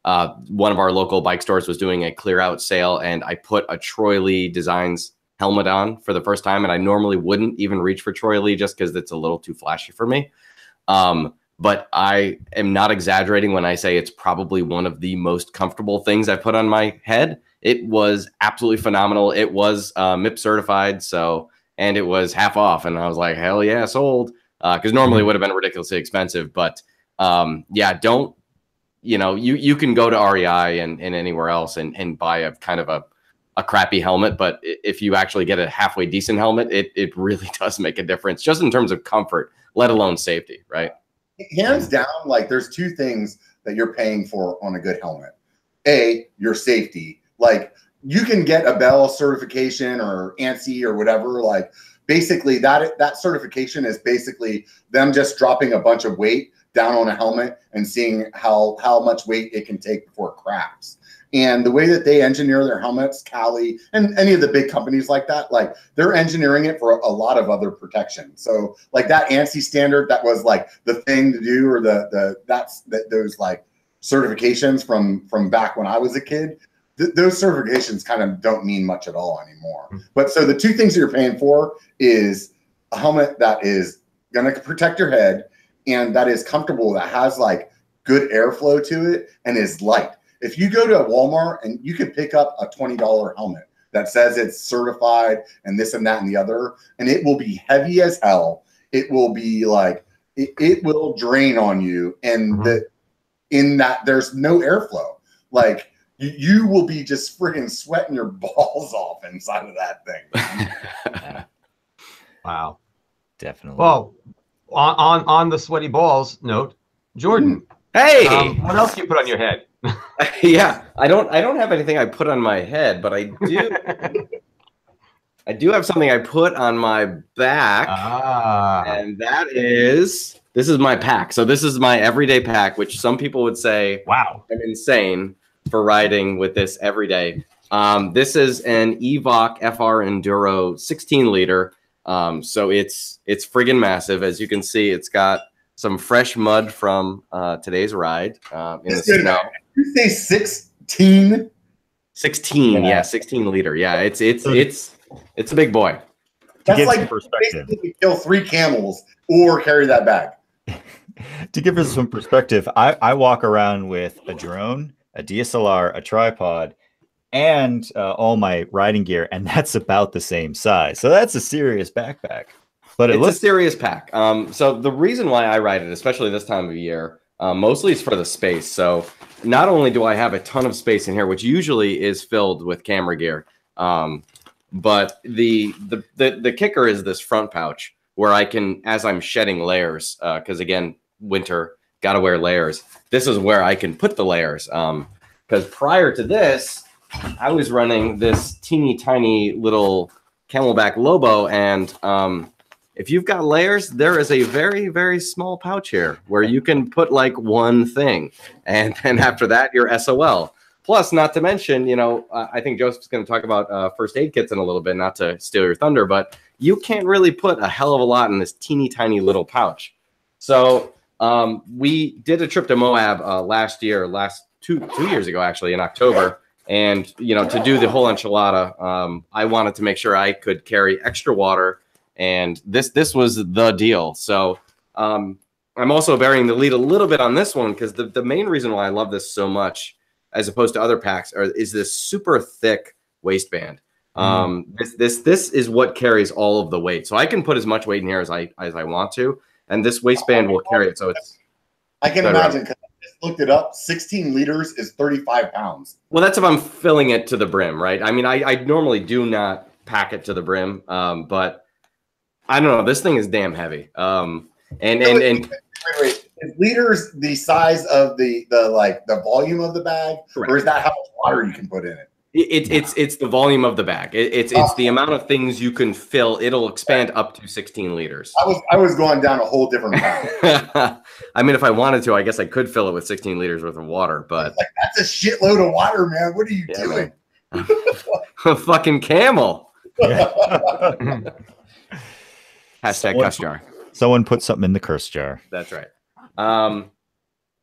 one of our local bike stores was doing a clear out sale, and I put a Troy Lee Designs helmet on for the first time, and I normally wouldn't even reach for Troy Lee just because it's a little too flashy for me. But I am not exaggerating when I say it's probably one of the most comfortable things I've put on my head. It was absolutely phenomenal. It was MIP certified, and it was half off. And I was like, hell yeah, sold. Because normally it would have been ridiculously expensive. But yeah, you can go to REI and anywhere else and buy a kind of a crappy helmet. But if you actually get a halfway decent helmet, it really does make a difference, just in terms of comfort, let alone safety, right? Hands down, like there's two things that you're paying for on a good helmet. A, your safety. Like you can get a Bell certification or ANSI or whatever. Like basically that certification is basically them just dropping a bunch of weight down on a helmet and seeing how much weight it can take before it cracks. And the way that they engineer their helmets, Cali and any of the big companies like that, like they're engineering it for a lot of other protection. So like that ANSI standard, that was like the thing to do, or those like certifications from back when I was a kid. Those certifications kind of don't mean much at all anymore. But so the two things that you're paying for is a helmet that is going to protect your head and that is comfortable, that has like good airflow to it and is light. If you go to a Walmart and you can pick up a $20 helmet that says it's certified and this and that and the other, and it will be heavy as hell. It will be like, it will drain on you. And in that there's no airflow. Like you will be just friggin' sweating your balls off inside of that thing. Wow. Definitely. Well, on the sweaty balls note, Jordan. Hey, what else do you put on your head? Yeah, I don't have anything I put on my head, but I do. I do have something I put on my back, and this is my pack. So this is my everyday pack, which some people would say, wow, I'm insane for riding with this every day. This is an Evoc FR Enduro 16 liter. So it's friggin' massive. As you can see, it's got some fresh mud from today's ride in the snow. You say 16? 16, yeah, 16 liter. Yeah, it's a big boy. That's like basically kill 3 camels or carry that bag. To give us some perspective, I walk around with a drone, a DSLR, a tripod, and all my riding gear, and that's about the same size. So that's a serious backpack. But it's a serious pack. So the reason why I ride it, especially this time of year, mostly is for the space. So not only do I have a ton of space in here, which usually is filled with camera gear, but the kicker is this front pouch where I can, as I'm shedding layers, because again, winter, gotta wear layers. This is where I can put the layers. Because prior to this, I was running this teeny tiny little Camelback Lobo, and if you've got layers, there is a very, very small pouch here where you can put like one thing. And then after that, you're SOL. Plus, not to mention, you know, I think Joseph's going to talk about first aid kits in a little bit, not to steal your thunder, but you can't really put a hell of a lot in this teeny tiny little pouch. So we did a trip to Moab last two years ago, actually, in October. And, you know, to do the whole enchilada, I wanted to make sure I could carry extra water. And this was the deal. So I'm also bearing the lead a little bit on this one because the main reason why I love this so much, as opposed to other packs, is this super thick waistband. This is what carries all of the weight. So I can put as much weight in here as I want to, and this waistband will carry it. So it's. I can imagine. Because I just looked it up. 16 liters is 35 pounds. Well, that's if I'm filling it to the brim, right? I mean, I normally do not pack it to the brim, but. I don't know. This thing is damn heavy. Wait, is liters the size of the volume of the bag, correct, or is that how much water you can put in it? It's the volume of the bag. It's the amount of things you can fill. It'll expand up to 16 liters. I was going down a whole different path. I mean, if I wanted to, I guess I could fill it with 16 liters worth of water. But like, that's a shitload of water, man. What are you doing? A fucking camel. Hashtag cuss jar. Someone put something in the curse jar. That's right.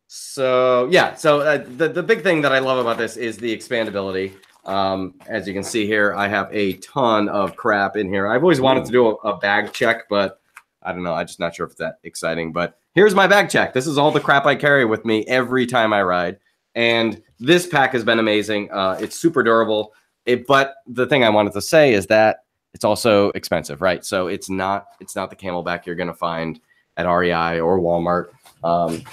So yeah, so the big thing that I love about this is the expandability. As you can see here, I have a ton of crap in here. I've always wanted to do a bag check, but I don't know. I'm just not sure if it's that exciting. But here's my bag check. This is all the crap I carry with me every time I ride. And this pack has been amazing. It's super durable. But the thing I wanted to say is that it's also expensive, right? So it's not the Camelback you're going to find at REI or Walmart.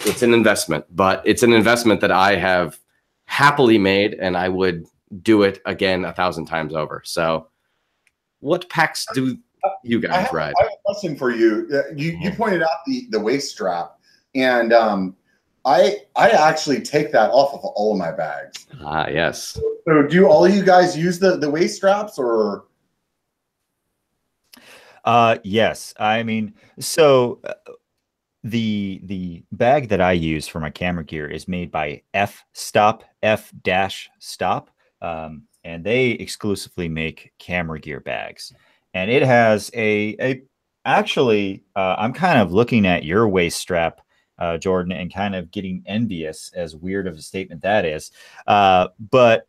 It's an investment, but it's an investment that I have happily made, and I would do it again 1,000 times over. So what packs do you guys ride? I have a question for you. You pointed out the waist strap, and I actually take that off of all of my bags. Ah, yes. So do all of you guys use the waist straps, or? Yes. I mean, so the bag that I use for my camera gear is made by F-Stop, F-Stop. And they exclusively make camera gear bags. And it has actually, I'm kind of looking at your waist strap, Jordan, and kind of getting envious, as weird of a statement that is. But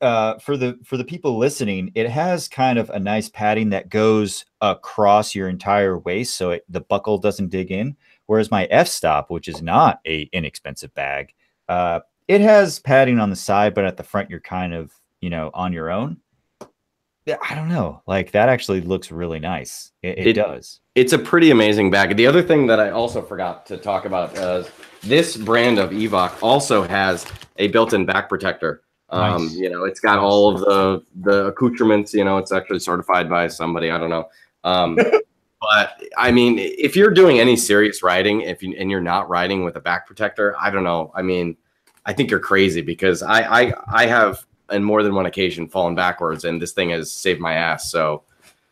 for the people listening, it has kind of a nice padding that goes across your entire waist, so the buckle doesn't dig in. Whereas my F-Stop, which is not a inexpensive bag, it has padding on the side, but at the front you're kind of, you know, on your own. Yeah, I don't know. Like, that actually looks really nice. It does. It's a pretty amazing bag. The other thing that I also forgot to talk about is this brand of Evoc also has a built-in back protector. Nice. You know, it's got all of the accoutrements. You know, it's actually certified by somebody. I don't know. But I mean, if you're doing any serious riding, and you're not riding with a back protector, I don't know. I mean, I think you're crazy, because I have on more than one occasion fallen backwards, and this thing has saved my ass. So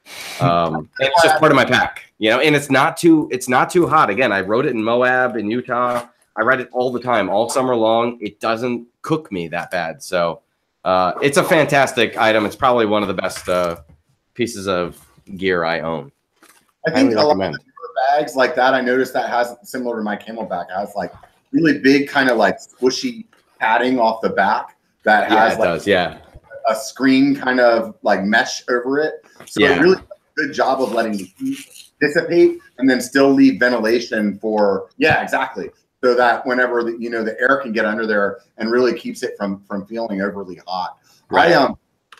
It's just part of my pack, you know, and it's not too hot. Again, I rode it in Moab, in Utah. I ride it all the time, all summer long. It doesn't cook me that bad. So it's a fantastic item. It's probably one of the best pieces of gear I own. I think a lot of the bags like that, I noticed that has, similar to my Camelback, has like really big kind of like squishy padding off the back that has a screen kind of like mesh over it. So it really does a good job of letting the heat dissipate and then still leave ventilation for, exactly. So that whenever the, you know, the air can get under there and really keeps it from feeling overly hot. Right.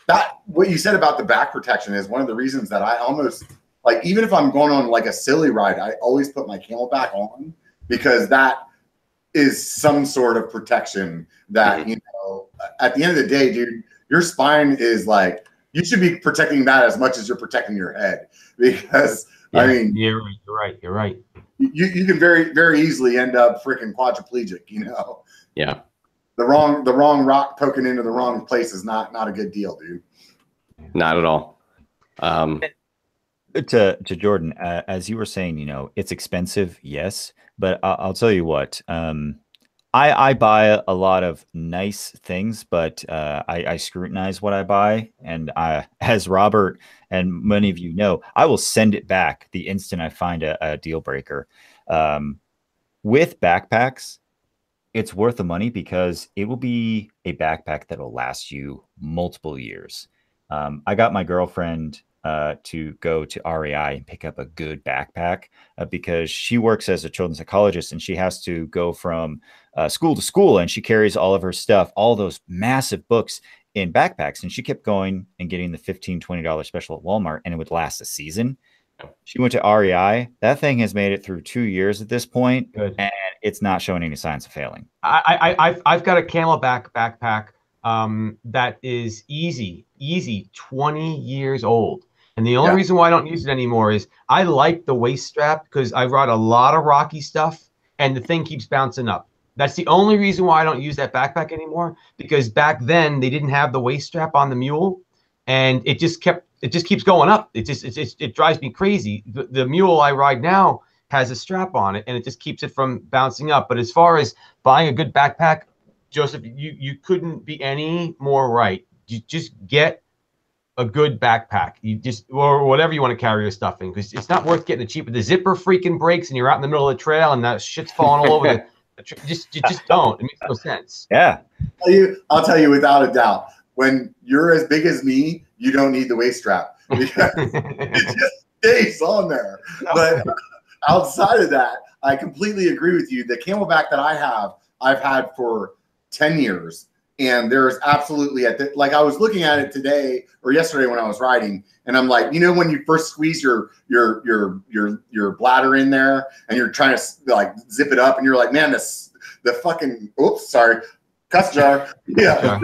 That what you said about the back protection is one of the reasons that I almost like, even if I'm going on like a silly ride, I always put my Camelback on, because that is some sort of protection that, you know, at the end of the day, dude, your spine is like, you should be protecting that as much as you're protecting your head, because I mean, you're right. You can very, very easily end up freaking quadriplegic, you know? Yeah. The wrong rock poking into the wrong place is not a good deal, dude. Not at all. To Jordan, as you were saying, you know, it's expensive, yes, but I'll tell you what, I buy a lot of nice things, but I scrutinize what I buy, and as Robert and many of you know, I will send it back the instant I find a deal breaker. With backpacks, it's worth the money because it will be a backpack that will last you multiple years. I got my girlfriend to go to REI and pick up a good backpack because she works as a children's psychologist, and she has to go from school to school, and she carries all of her stuff, all those massive books in backpacks. And she kept going and getting the $15, $20 special at Walmart, and it would last a season. She went to REI. That thing has made it through 2 years at this point, and it's not showing any signs of failing. I've got a Camelback backpack that is easy 20 years old. And the only reason why I don't use it anymore is I like the waist strap, because I ride a lot of rocky stuff and the thing keeps bouncing up. That's the only reason why I don't use that backpack anymore, because back then they didn't have the waist strap on the mule, and it just keeps going up. It drives me crazy. The mule I ride now has a strap on it, and it just keeps it from bouncing up. But as far as buying a good backpack, Joseph, you couldn't be any more right. You just get a good backpack. You just, or whatever you want to carry your stuff in, because it's not worth getting it cheaper. The zipper freaking breaks and you're out in the middle of the trail and that shit's falling all over the you just don't. It makes no sense. Yeah. I'll tell you without a doubt, when you're as big as me, you don't need the waist strap, because it just stays on there. But outside of that, I completely agree with you. The Camelback that I've had for 10 years. And there's absolutely like, I was looking at it today or yesterday when I was riding, and I'm like, you know, when you first squeeze your bladder in there and you're trying to like zip it up, and you're like, man, the fucking, oops, sorry, cuss jar. Yeah.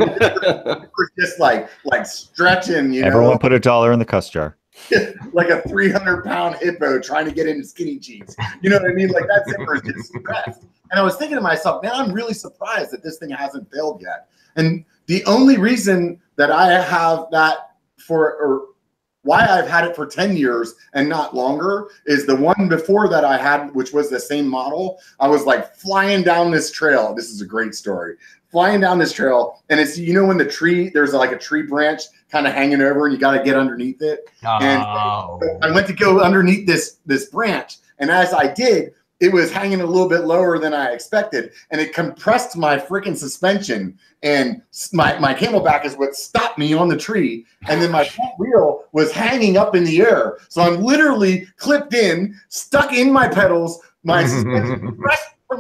Just like stretching, you know. Everyone put $1 in the cuss jar. Like a 300-pound hippo trying to get into skinny jeans. You know what I mean? Like, that zipper is just stressed. And I was thinking to myself, man, I'm really surprised that this thing hasn't failed yet. And the only reason that I have that or why I've had it for 10 years and not longer, is the one before that I had, which was the same model. I was like flying down this trail. This is a great story. Flying down this trail, and it's, you know, when the tree, there's like a tree branch kind of hanging over, and you got to get underneath it. And I went to go underneath this branch, and as I did, it was hanging a little bit lower than I expected, and it compressed my freaking suspension, and my Camelback is what stopped me on the tree, and then my front wheel was hanging up in the air. So I'm literally clipped in, stuck in my pedals, my suspension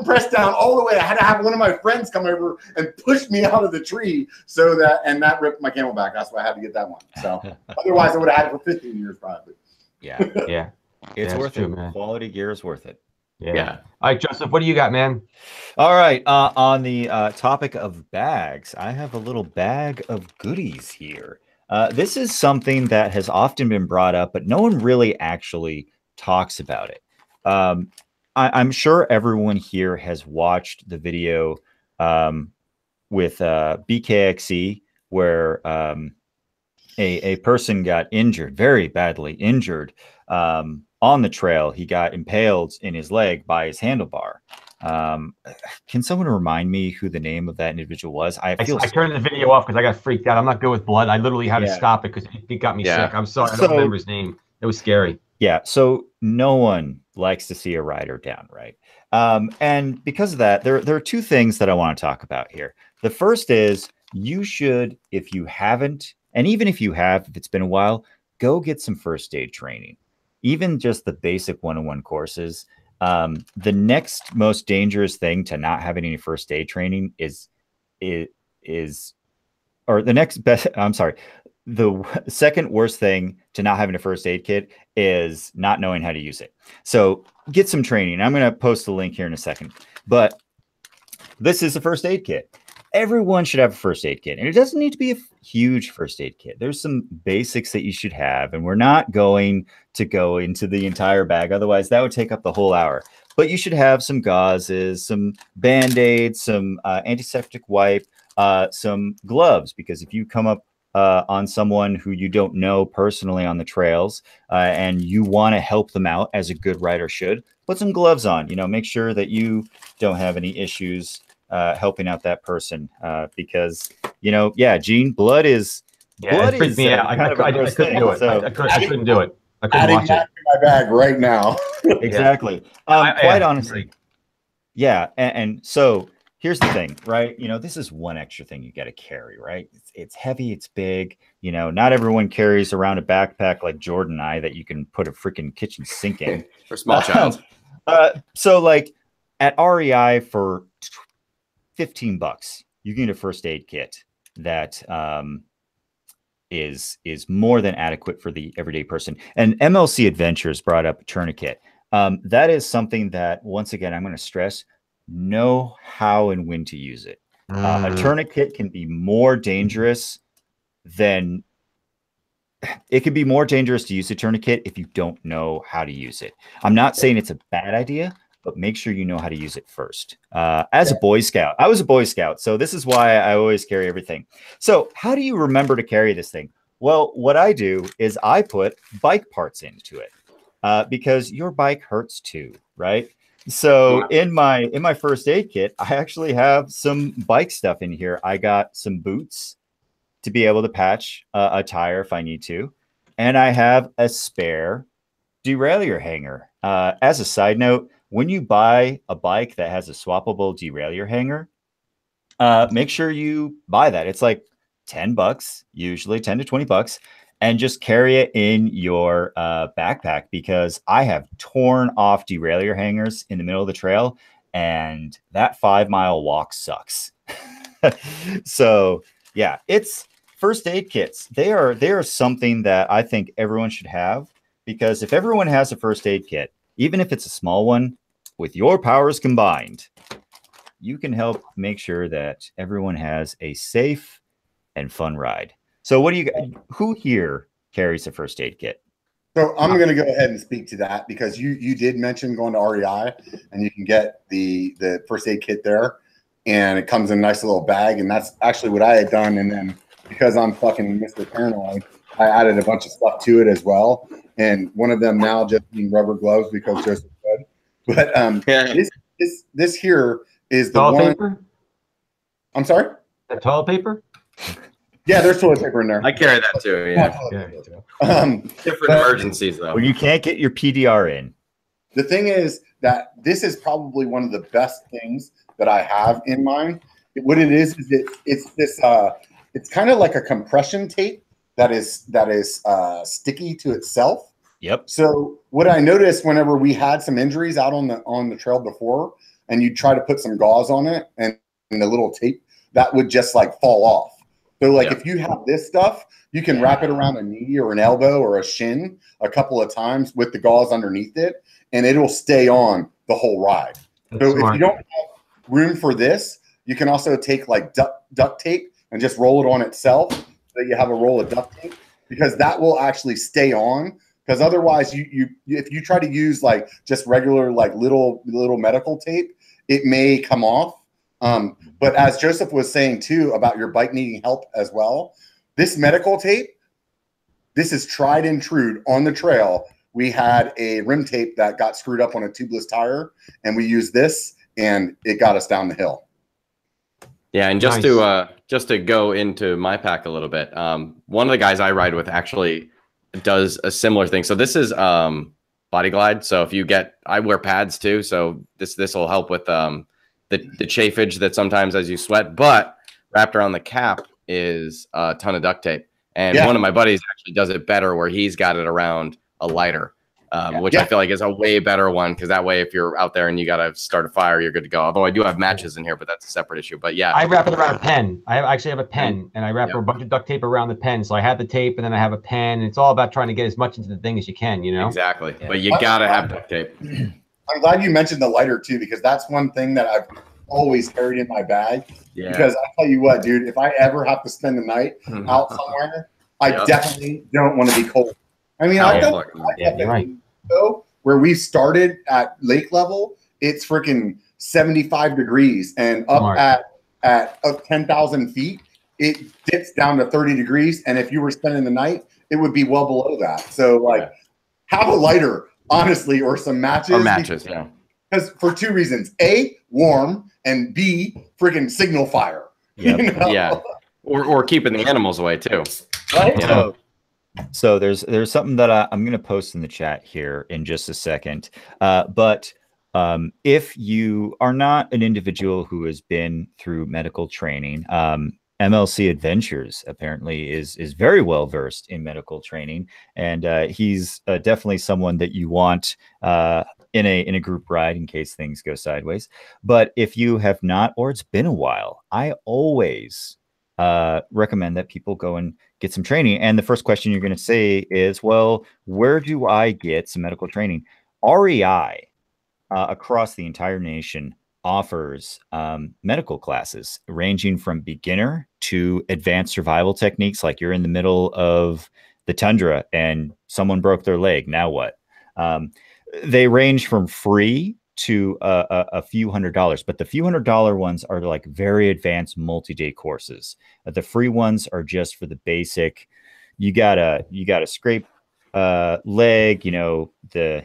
pressed down all the way. I had to have one of my friends come over and push me out of the tree, and that ripped my Camelback. That's why I had to get that one. So otherwise I would have had it for 15 years probably. Yeah. It's worth it, man. Quality gear is worth it. Yeah. All right, Joseph, what do you got, man? All right. On the topic of bags, I have a little bag of goodies here. This is something that has often been brought up, but no one really actually talks about it. I'm sure everyone here has watched the video with BKXE, where a person got injured, very badly injured, on the trail. He got impaled in his leg by his handlebar. Can someone remind me who the name of that individual was? I turned the video off because I got freaked out. I'm not good with blood. I literally had to stop it because it got me sick. I'm sorry. I don't remember his name. It was scary. Yeah. So no one likes to see a rider down, right? And because of that, there are two things that I want to talk about here. The first is you should, if you haven't, and even if you have, if it's been a while, go get some first aid training, even just the basic 101 courses. The next most dangerous thing to not having any first aid training or the next best, I'm sorry, the second worst thing to not having a first aid kit is not knowing how to use it. So get some training. I'm going to post the link here in a second, but this is a first aid kit. Everyone should have a first aid kit, and it doesn't need to be a huge first aid kit. There's some basics that you should have, and we're not going to go into the entire bag. Otherwise, that would take up the whole hour. But you should have some gauzes, some Band-Aids, some antiseptic wipe, some gloves, because if you come up on someone who you don't know personally on the trails and you want to help them out as a good rider should, put some gloves on. You know, make sure that you don't have any issues helping out that person because, you know, Gene, blood is it freaked me out. I couldn't do it. So I couldn't do it. I couldn't watch it. My bag right now. Exactly. Quite honestly. Yeah. And so here's the thing, right? You know, this is one extra thing you got to carry, right? It's heavy, it's big. You know, not everyone carries around a backpack like Jordan and I that you can put a freaking kitchen sink in. For small child. So like at REI for $15, you can get a first aid kit that is more than adequate for the everyday person. And MLC Adventures brought up a tourniquet. That is something that, once again, I'm going to stress, know how and when to use it. A tourniquet can be more dangerous than it can be more dangerous to use a tourniquet if you don't know how to use it. I'm not saying it's a bad idea, but make sure you know how to use it first. As a Boy Scout, I was a Boy Scout, so this is why I always carry everything. So how do you remember to carry this thing? Well, what I do is I put bike parts into it because your bike hurts too, right? So in my first aid kit, I actually have some bike stuff in here. I got some boots to be able to patch a tire if I need to. And I have a spare derailleur hanger. As a side note, when you buy a bike that has a swappable derailleur hanger, make sure you buy that. It's like $10, usually 10 to 20 bucks. And just carry it in your backpack because I have torn off derailleur hangers in the middle of the trail, and that 5-mile walk sucks. So yeah, it's first aid kits. They are something that I think everyone should have, because if everyone has a first aid kit, even if it's a small one, with your powers combined, you can help make sure that everyone has a safe and fun ride. So what do you, who here carries a first aid kit? So I'm going to go ahead and speak to that because you did mention going to REI and you can get the first aid kit there and it comes in a nice little bag. And that's actually what I had done. And then because I'm fucking Mr. Paranoid, I added a bunch of stuff to it as well. And one of them now just being rubber gloves because Joseph said. But this here is the toilet one. Paper? I'm sorry? The toilet paper? Yeah, there's toilet paper in there. I carry that too. Yeah. Different emergencies though. When you can't get your PDR in. The thing is that this is probably one of the best things that I have in mine. What it is it's this it's kind of like a compression tape that is sticky to itself. Yep. So what I noticed whenever we had some injuries out on the trail before, and you try to put some gauze on it and the little tape, that would just like fall off. So like if you have this stuff, you can wrap it around a knee or an elbow or a shin a couple of times with the gauze underneath it, and it'll stay on the whole ride. That's so smart. If you don't have room for this, you can also take like duct tape and just roll it on itself so that you have a roll of duct tape, because that will actually stay on. Because otherwise, if you try to use like just regular like little medical tape, it may come off. But as Joseph was saying too about your bike needing help as well, this medical tape This is tried and true on the trail. We had a rim tape that got screwed up on a tubeless tire, and we used this, and it got us down the hill. Yeah, and just to go into my pack a little bit, one of the guys I ride with actually does a similar thing. So this is Body Glide. So if you get, I wear pads too, so this will help with the chafage that sometimes as you sweat. But wrapped around the cap is a ton of duct tape, and one of my buddies actually does it better, where he's got it around a lighter. Which I feel like is a way better one, because that way if you're out there and you got to start a fire, you're good to go. Although I do have matches in here, but that's a separate issue. But yeah. I wrap it around a pen. I actually have a pen, and I wrap a bunch of duct tape around the pen. So I have the tape, and then I have a pen. It's all about trying to get as much into the thing as you can, you know? Exactly. Yeah. But you got to have duct tape. I'm glad you mentioned the lighter too, because that's one thing that I've always carried in my bag. Yeah. Because I tell you what, dude, if I ever have to spend the night out somewhere, I definitely don't want to be cold. I mean, where we started at lake level, it's freaking 75 degrees, and up at 10,000 feet, it dips down to 30 degrees. And if you were spending the night, it would be well below that. So like, have a lighter, honestly, or some matches. Or matches, because for two reasons: A, warm, and B, freaking signal fire. Yep. You know? Yeah, or keeping the animals away too. Right? You know? So there's something that I'm going to post in the chat here in just a second. But if you are not an individual who has been through medical training, MLC Adventures apparently is very well versed in medical training, and he's definitely someone that you want in a group ride in case things go sideways. But if you have not, or it's been a while, I always recommend that people go and get some training. And the first question you're going to say is, well, where do I get some medical training? REI across the entire nation offers medical classes ranging from beginner to advanced survival techniques. Like you're in the middle of the tundra and someone broke their leg. Now what? They range from free to a few $100s, but the few $100 ones are like very advanced multi-day courses. The free ones are just for the basic. You gotta scrape leg, you know,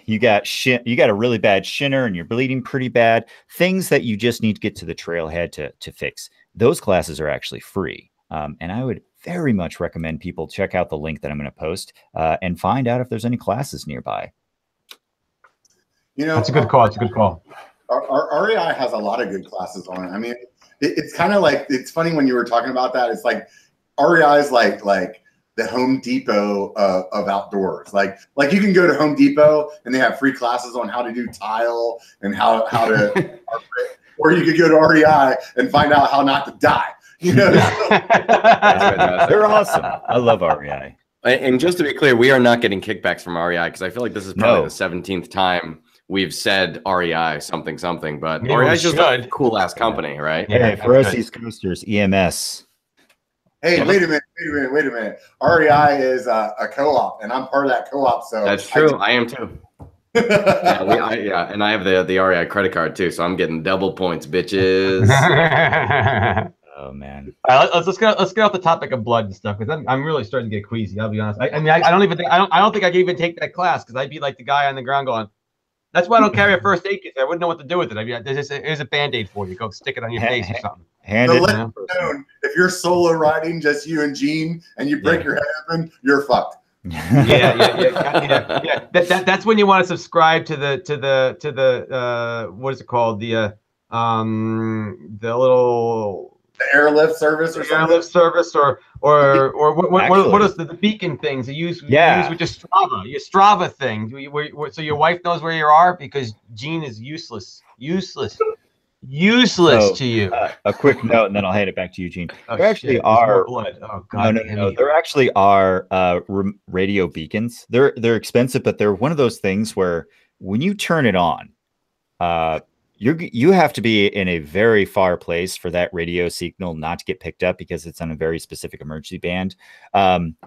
you got a really bad shinner and you're bleeding pretty bad. Things that you just need to get to the trailhead to fix. Those classes are actually free, and I would very much recommend people check out the link that I'm going to post and find out if there's any classes nearby. You know, that's a good call. It's a good call. Our REI has a lot of good classes on it. I mean, it's kind of like, it's funny when you were talking about that. It's like REI is like the Home Depot of outdoors. Like you can go to Home Depot and they have free classes on how to do tile and how to, or you could go to REI and find out how not to die. You know, they're awesome. I love REI. And just to be clear, we are not getting kickbacks from REI, because I feel like this is probably the 17th time we've said REI something, but REI is just a cool ass company, right? Yeah, for us East Coasters, EMS. Hey, wait a minute. REI is a co-op, and I'm part of that co-op. So that's true. I am too. And I have the REI credit card too, so I'm getting double points, bitches. Oh man! All right, let's get off the topic of blood and stuff, because I'm really starting to get queasy. I'll be honest. I mean, I don't think I can even take that class, because I'd be like the guy on the ground going, "That's why I don't carry a first aid kit. I wouldn't know what to do with it. I'd be like, here's a Band-Aid for you. Go stick it on your face or something." If you're solo riding, just you and Gene, and you break your head open, you're fucked. Yeah. That's when you want to subscribe to the what is it called, the little. The airlift service or something? Airlift service or what is the beacon things you use with your Strava? Your Strava thing. So your wife knows where you are, because Gene is useless to you. A quick note, and then I'll hand it back to you, Gene. There actually are blood. Oh God! No. There actually are radio beacons. They're expensive, but they're one of those things where when you turn it on, you have to be in a very far place for that radio signal not to get picked up, because it's on a very specific emergency band.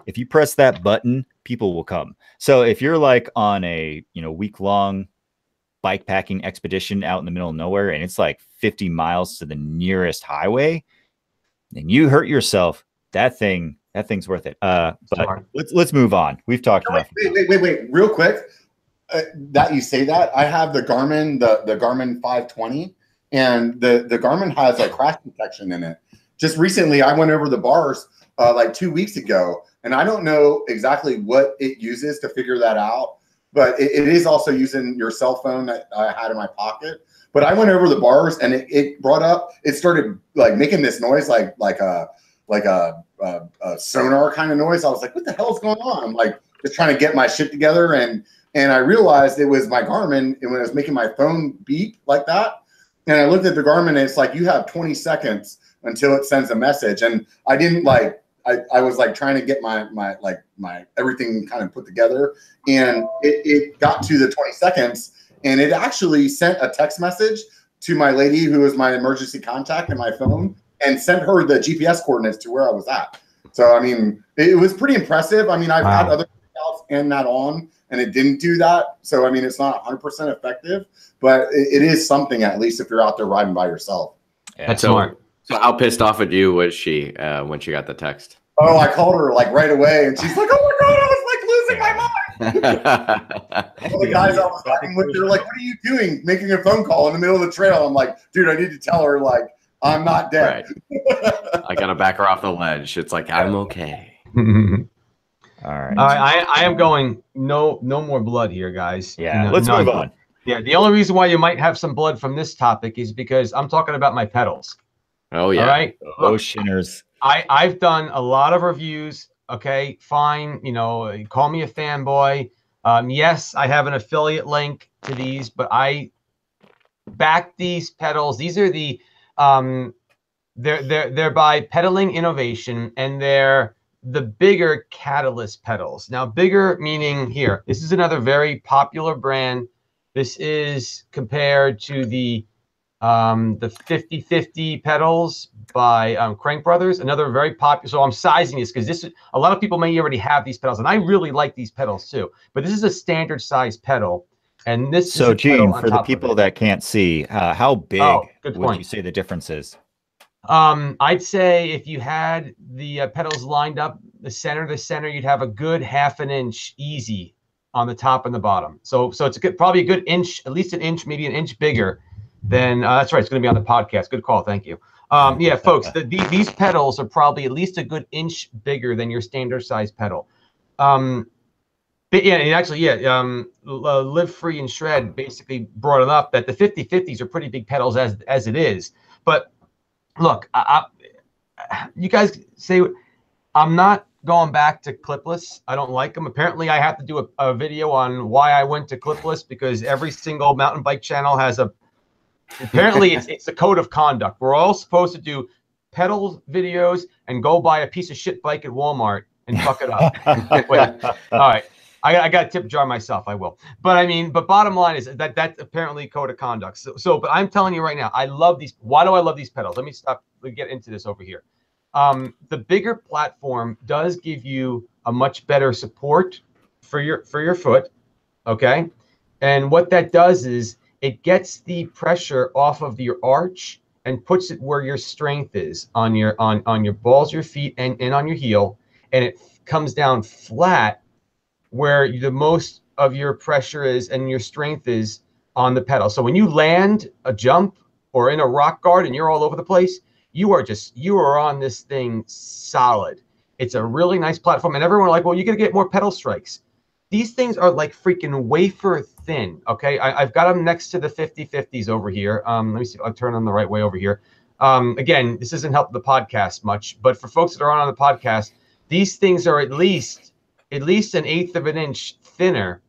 If you press that button, people will come. So if you're like on a week-long bikepacking expedition out in the middle of nowhere, and it's like 50 miles to the nearest highway, and you hurt yourself, that thing that thing's worth it. But let's move on. We've talked enough. Wait, real quick. That you say that, I have the Garmin, the Garmin 520, and the Garmin has a crash detection in it. Just recently, I went over the bars like 2 weeks ago, and I don't know exactly what it uses to figure that out, but it is also using your cell phone that I had in my pocket. But I went over the bars, and it brought up, it started like making this noise, like a sonar kind of noise. I was like, what the hell is going on? I'm like just trying to get my shit together, and I realized it was my Garmin, and when it was making my phone beep like that, and I looked at the Garmin, and it's like, you have 20 seconds until it sends a message. And I didn't like, I was like trying to get my everything kind of put together, and it got to the 20 seconds, and it actually sent a text message to my lady who was my emergency contact in my phone, and sent her the GPS coordinates to where I was at. So, I mean, it was pretty impressive. I mean, I've had other workouts and that on, and it didn't do that. So, I mean, it's not 100% effective, but it is something, at least if you're out there riding by yourself. Yeah, that's smart. So how pissed off at you was she when she got the text? Oh, I called her like right away, and she's like, oh my God, I was like losing my mind. All the guys I was talking with, they're like, what are you doing? Making a phone call in the middle of the trail. I'm like, dude, I need to tell her, like, I'm not dead. Right. I got to back her off the ledge. It's like, I'm okay. All right. I am going no more blood here, guys. Yeah, let's move on. Yeah, the only reason why you might have some blood from this topic is because I'm talking about my pedals. Oh yeah. All right. Oceaners. I've done a lot of reviews. Okay, fine. You know, call me a fanboy. Yes, I have an affiliate link to these, but I back these pedals. These are the they're by Pedaling Innovation, and they're the bigger Catalyst pedals. Now, bigger meaning here, this is another very popular brand. This is compared to the 50/50 pedals by Crankbrothers, another very popular. So I'm sizing this because this is, a lot of people may already have these pedals, and I really like these pedals too. But this is a standard size pedal, and this. So, Gene, for the people that can't see, how big would you say the difference is? I'd say if you had the pedals lined up, the center, you'd have a good ½ an inch easy on the top and the bottom. So it's probably a good inch, at least an inch, maybe an inch bigger than. That's right. It's going to be on the podcast. Good call. Thank you. Yeah, folks, these pedals are probably at least a good inch bigger than your standard size pedal. But yeah, and actually, yeah, Live Free and Shred basically brought it up that the 50/50s are pretty big pedals as it is. But look, you guys say I'm not going back to clipless. I don't like them. Apparently, I have to do a video on why I went to clipless, because every single mountain bike channel has a. Apparently, it's a code of conduct. We're all supposed to do pedal videos and go buy a piece of shit bike at Walmart and fuck it up. Wait, all right. I got a tip jar myself. I will. But I mean, but bottom line is that's apparently code of conduct. So, but I'm telling you right now, I love these. Why do I love these pedals? Let me stop. Let me get into this over here. The bigger platform does give you a much better support for your foot. Okay. And what that does is it gets the pressure off of your arch and puts it where your strength is on your balls, your feet, and on your heel. And it comes down flat where the most of your pressure is and your strength is on the pedal. So when you land a jump or in a rock guard and you're all over the place, you are on this thing solid. It's a really nice platform, and everyone like, well, you're gonna get more pedal strikes. These things are like freaking wafer thin. Okay, I've got them next to the 50/50s over here. Let me see if I'll turn them the right way over here. Again, this doesn't help the podcast much, but for folks that are on the podcast, these things are at least an 1/8 of an inch thinner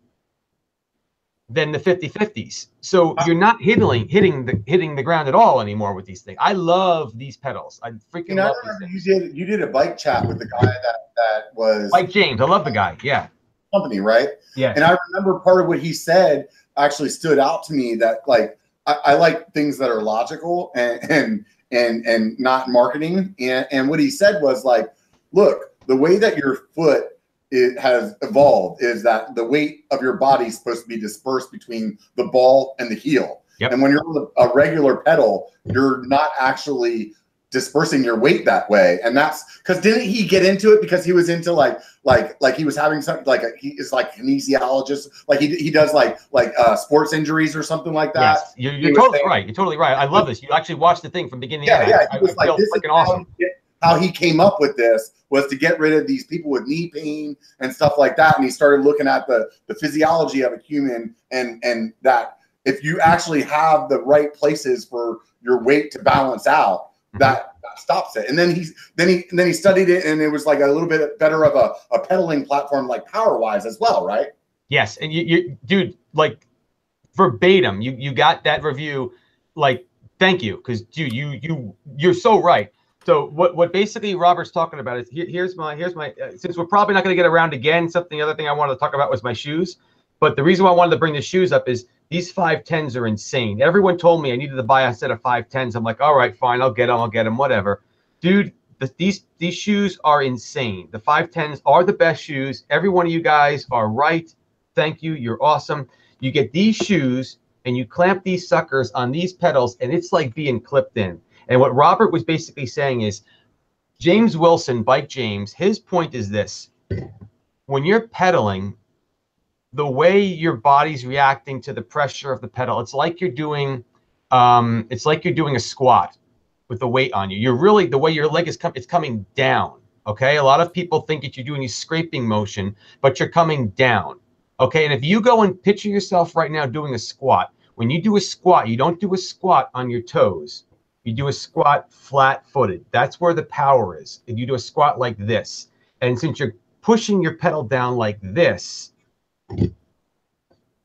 than the 50/50s. So you're not hitting the ground at all anymore with these things. I love these pedals. I freaking love these things. You did a bike chat with the guy that was Mike James. I love the guy. Yeah. Company, right? Yeah. And I remember part of what he said actually stood out to me, that like I like things that are logical and not marketing. And what he said was like, look, the way that your foot has evolved is that the weight of your body is supposed to be dispersed between the ball and the heel. Yep. And when you're on a regular pedal, you're not actually dispersing your weight that way. And that's because didn't he get into it because he was into like he was having something like he is like kinesiologist, like he does like sports injuries or something like that. Yes, you're totally right. You're totally right. I love this. You actually watched the thing from beginning to end. Yeah. He was I like, this freaking awesome. How he came up with this was to get rid of these people with knee pain and stuff like that. And he started looking at the physiology of a human and that if you actually have the right places for your weight to balance out, that stops it. And then he studied it, and it was like a little bit better of a pedaling platform, like power wise as well, right? Yes, and you dude, like verbatim, you got that review. Like, thank you, because dude, you're so right. So what basically Robert's talking about is here's my since we're probably not going to get around again. The other thing I wanted to talk about was my shoes. But the reason why I wanted to bring the shoes up is these 510s are insane. Everyone told me I needed to buy a set of 510s. I'm like, all right, fine, I'll get them, whatever. Dude, these shoes are insane. The 510s are the best shoes. Every one of you guys are right. Thank you. You're awesome. You get these shoes and you clamp these suckers on these pedals, and it's like being clipped in. And what Robert was basically saying is James Wilson, Bike James, his point is this. When you're pedaling, the way your body's reacting to the pressure of the pedal, it's like you're doing a squat with the weight on you. You're really, the way your leg is it's coming down. Okay. A lot of people think that you're doing a scraping motion, but you're coming down. Okay. And if you go and picture yourself right now doing a squat, when you do a squat, you don't do a squat on your toes. You do a squat flat-footed. That's where the power is. If you do a squat like this, and since you're pushing your pedal down like this,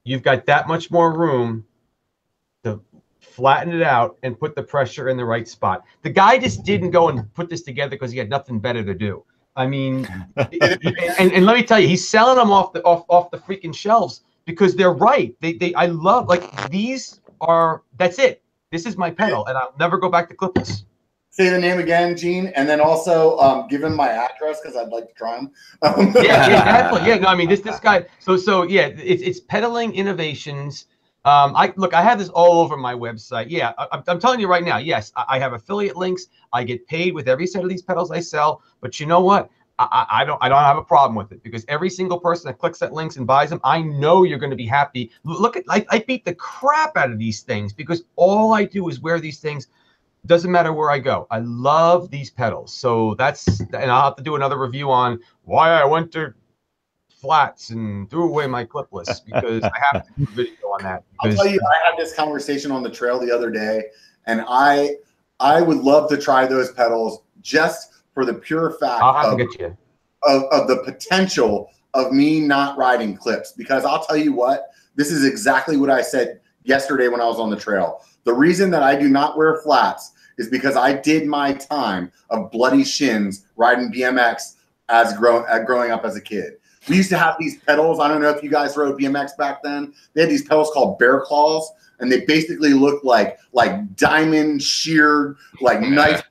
you've got that much more room to flatten it out and put the pressure in the right spot. The guy just didn't go and put this together because he had nothing better to do. I mean, and let me tell you, he's selling them off the freaking shelves because they're right. I love, like, these are, that's it. This is my pedal, and I'll never go back to clipless. Say the name again, Gene, and then also give him my address because I'd like to try them. Yeah, definitely. Yeah, no, I mean this guy. So yeah, it's Pedaling Innovations. I have this all over my website. Yeah, I'm telling you right now. Yes, I have affiliate links. I get paid with every set of these pedals I sell. But you know what? I don't have a problem with it because every single person that clicks that links and buys them, I know you're going to be happy. Look at, I beat the crap out of these things because all I do is wear these things. Doesn't matter where I go. I love these pedals. So and I'll have to do another review on why I went to flats and threw away my clipless because I have to do a video on that. I'll tell you, I had this conversation on the trail the other day, and I would love to try those pedals just for the pure fact of the potential of me not riding clips. Because I'll tell you what, this is exactly what I said yesterday when I was on the trail. The reason that I do not wear flats is because I did my time of bloody shins riding BMX growing up as a kid. We used to have these pedals. I don't know if you guys rode BMX back then. They had these pedals called bear claws, and they basically looked like diamond sheared, like knife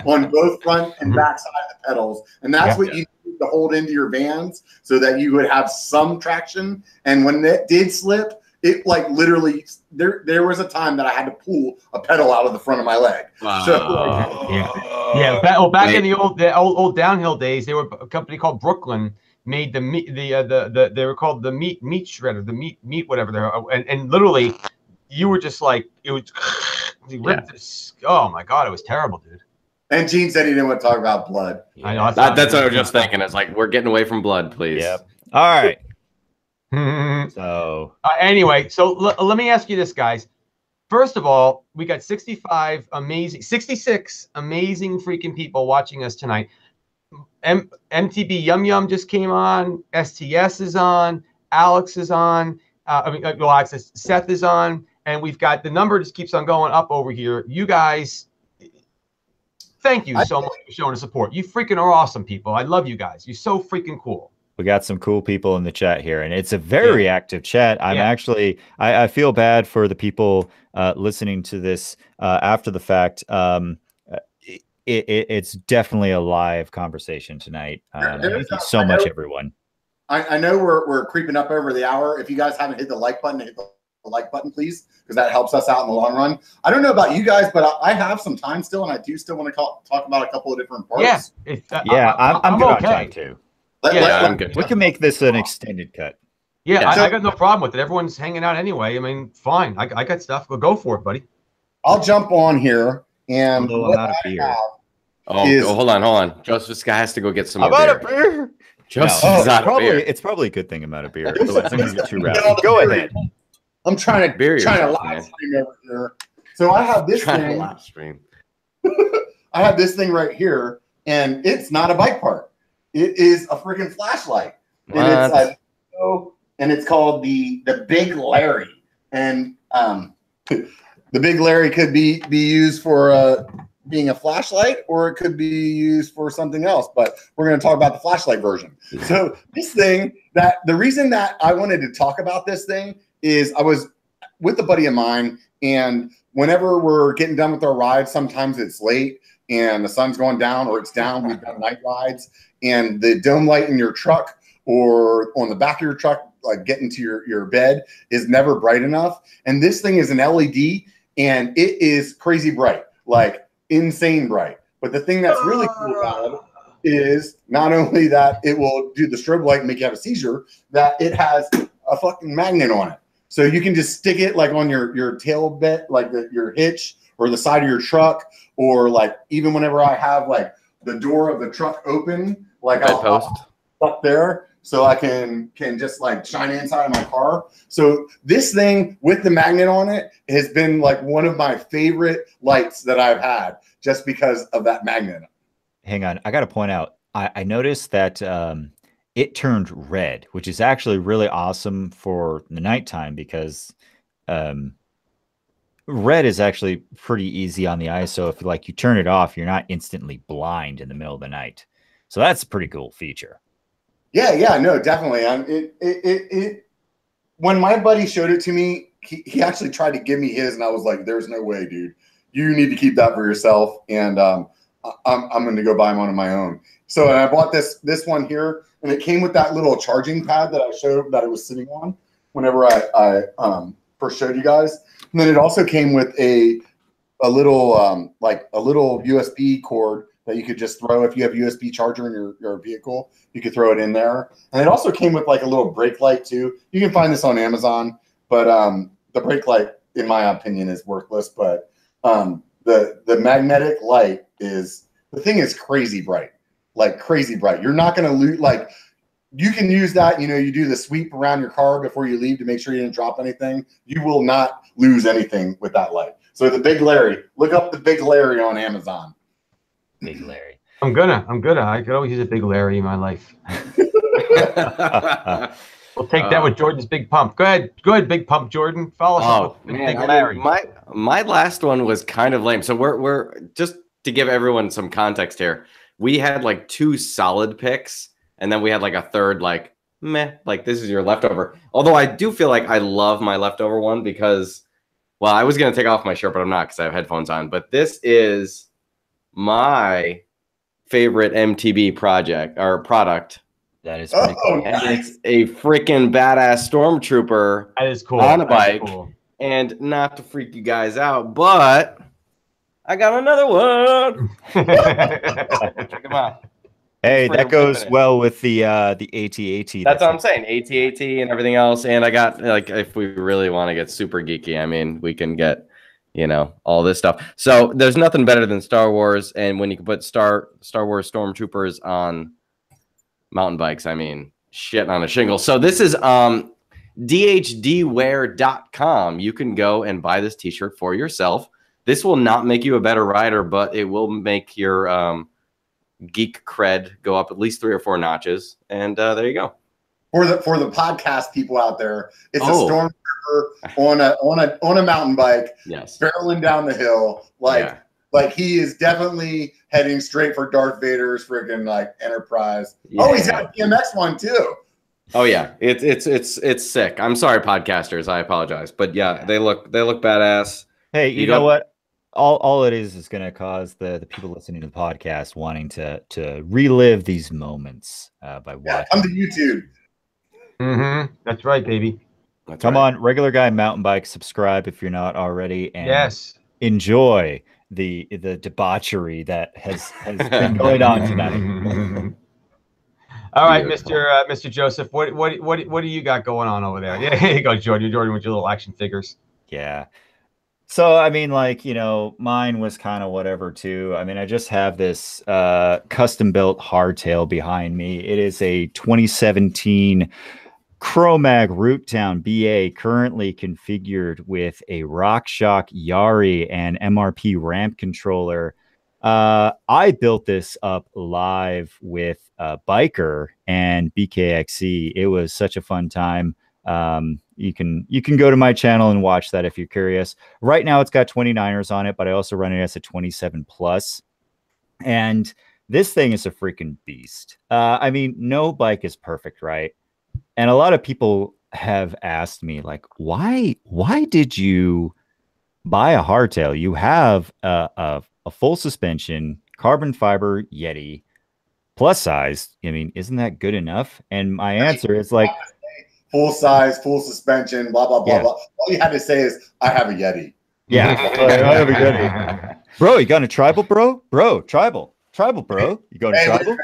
on both front and back side of the pedals. And that's what you need to hold into your Vans so that you would have some traction. And when it did slip, it like literally there was a time that I had to pull a pedal out of the front of my leg. Wow. So back in the old downhill days, there were a company called Brooklyn made they were called the meat shredder, the meat whatever they were, and literally you were just like, it was oh my god, it was terrible, dude. And Gene said he didn't want to talk about blood. I know that's what I was just thinking. It's like, we're getting away from blood, please. Yep. All right. So anyway, so let me ask you this, guys. First of all, we got 66 amazing freaking people watching us tonight. MTB Yum Yum just came on. STS is on. Alex is on. Seth is on, and we've got the number just keeps on going up over here. You guys, thank you so much for showing the support. You freaking are awesome, people. I love you guys. You're so freaking cool. We got some cool people in the chat here, and it's a very active chat. I'm actually, I feel bad for the people listening to this after the fact. It's definitely a live conversation tonight. Thank you so much, everyone. I know we're creeping up over the hour. If you guys haven't hit the like button, hit the the like button, please, because that helps us out in the long run. I don't know about you guys, but I have some time still, and I do still want to talk about a couple of different parts. Yeah, I'm good on time too. I'm good. We can make this an extended cut. Yeah, I got no problem with it. Everyone's hanging out anyway. I mean, fine. I got stuff. Well, go for it, buddy. I'll jump on here, and I'm out of beer. Hold on. Joseph has to go get some more beer. Out of beer. It's probably a good thing I'm out of beer. Otherwise, I'm gonna get too rowdy. Go ahead. I'm trying to live stream over here. So I have this thing. Live stream. I have this thing right here, and it's not a bike part. It is a freaking flashlight, and it's called the Big Larry, and the Big Larry could be used for being a flashlight, or it could be used for something else, but we're going to talk about the flashlight version. So this thing, the reason that I wanted to talk about this thing is I was with a buddy of mine, and whenever we're getting done with our rides, sometimes it's late and the sun's going down or it's down. We've got night rides, and the dome light in your truck or on the back of your truck, like getting to your bed, is never bright enough. And this thing is an LED, and it is crazy bright, like insane bright. But the thing that's really cool about it is not only that it will do the strobe light and make you have a seizure, that it has a fucking magnet on it. So you can just stick it like on your tail bit, like your hitch or the side of your truck, or like even whenever I have like the door of the truck open, like I'll up there, so I can just like shine inside of my car. So this thing with the magnet on it has been like one of my favorite lights that I've had, just because of that magnet. Hang on, I got to point out, I noticed that it turned red, which is actually really awesome for the nighttime, because red is actually pretty easy on the eye. So if like you turn it off, you're not instantly blind in the middle of the night. So that's a pretty cool feature. Yeah, no, definitely. When my buddy showed it to me, he actually tried to give me his, and I was like, "There's no way, dude. You need to keep that for yourself." And I'm going to go buy one of my own. So I bought this one here, and it came with that little charging pad that I showed that it was sitting on whenever I first showed you guys. And then it also came with a little little USB cord that you could just throw. If you have USB charger in your vehicle, you could throw it in there. And it also came with like a little brake light too. You can find this on Amazon, but the brake light, in my opinion, is worthless. But the magnetic light is crazy bright, like crazy bright. You're not going to lose, like, you can use that, you do the sweep around your car before you leave to make sure you didn't drop anything. You will not lose anything with that light. So the Big Larry, look up the Big Larry on Amazon. Big Larry. I'm gonna. I could always use a Big Larry in my life. We'll take that with Jordan's big pump. Go ahead, big pump, Jordan. Follow us up with Big Larry. My last one was kind of lame. So we're just to give everyone some context here. We had like 2 solid picks, and then we had like a third, like meh, like this is your leftover. Although I do feel like I love my leftover one because, well, I was gonna take off my shirt, but I'm not because I have headphones on. But this is my favorite MTB product. That is pretty cool. And it's a freaking badass stormtrooper. That is cool. On a bike. Cool. And not to freak you guys out, but I got another one. Check them out. Hey, that goes well with the AT-AT. That's what I'm saying. AT-AT and everything else. And I got, like, if we really want to get super geeky, I mean, we can get, all this stuff. So there's nothing better than Star Wars. And when you can put Star Wars Stormtroopers on mountain bikes, I mean, shit on a shingle. So this is DHDwear.com. You can go and buy this t-shirt for yourself. This will not make you a better rider, but it will make your geek cred go up at least 3 or 4 notches. And there you go. For the podcast people out there, it's a stormtrooper on a mountain bike, yes, barreling down the hill, like he is definitely heading straight for Darth Vader's freaking like Enterprise. Yeah. Oh, he's got a BMX one too. Oh yeah, it's sick. I'm sorry, podcasters, I apologize, but yeah, they look badass. Hey, you know what? All it is going to cause the people listening to the podcast wanting to relive these moments by watching. Come to YouTube. That's right, baby. Come on, regular guy mountain bike, subscribe if you're not already, and yes, enjoy the debauchery that has been going on tonight. All right, Mr. Joseph, what do you got going on over there? Yeah, here you go, Jordan. Jordan with your little action figures. Yeah. So I mean, like, you know, mine was kind of whatever too. I mean, I just have this custom built hardtail behind me. It is a 2017 Chromag Roottown BA, currently configured with a RockShox Yari and MRP ramp controller. I built this up live with Biker and BKXE. It was such a fun time. You can go to my channel and watch that if you're curious. Right now it's got 29ers on it, but I also run it as a 27 plus. And this thing is a freaking beast. I mean, no bike is perfect, right? And a lot of people have asked me, like, why did you buy a hardtail? You have a full suspension, carbon fiber Yeti, plus size. I mean, isn't that good enough? And my answer is like, full size, full suspension, blah, blah, blah, blah. All you had to say is, I have a Yeti. Yeah, I have a Yeti. Bro, you got a tribal, bro? Bro, tribal, bro. You got a tribal?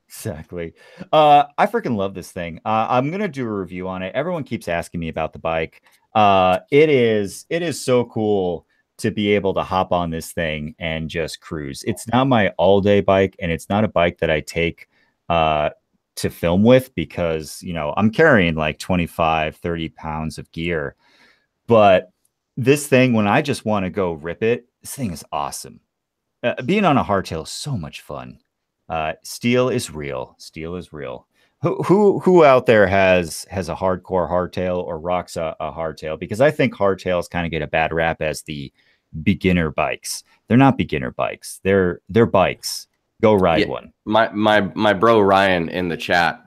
Exactly. I freaking love this thing. I'm gonna do a review on it. Everyone keeps asking me about the bike. It is so cool to be able to hop on this thing and just cruise. It's not my all-day bike, and it's not a bike that I take to film with, because, you know, I'm carrying like 25-30 pounds of gear. But this thing, when I just want to go rip it, this thing is awesome. Being on a hardtail is so much fun. Steel is real. Steel is real. Who out there has a hardcore hardtail or rocks a hardtail? Because I think hardtails kind of get a bad rap as the beginner bikes. They're not beginner bikes. They're bikes. Go ride one. My bro Ryan in the chat.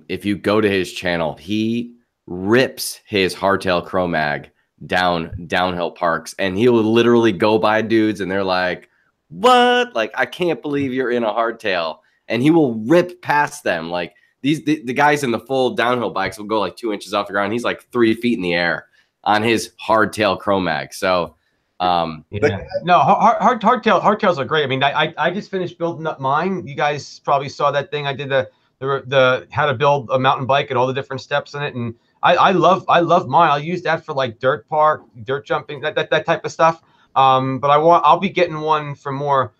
If you go to his channel, he rips his hardtail Chromag downhill parks, and he will literally go by dudes, and they're like, "What? Like, I can't believe you're in a hardtail," and he will rip past them. Like the guys in the full downhill bikes will go like 2 inches off the ground. He's like 3 feet in the air on his hardtail Chromag. So. Yeah. No, hardtails are great. I mean, I just finished building up mine. You guys probably saw that thing. I did the how to build a mountain bike and all the different steps in it, and I love mine. I'll use that for like dirt park, dirt jumping, that type of stuff. But I'll be getting one for more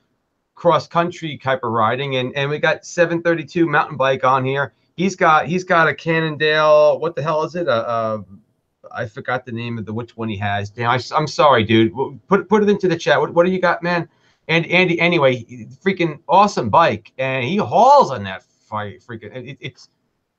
cross country type of riding, and we got 732 mountain bike on here. He's got a Cannondale. What the hell is it? I forgot the name of which one he has. Damn, I'm sorry, dude. Put it into the chat. What do you got, man? And Andy, anyway, freaking awesome bike, and he hauls on that freaking. It's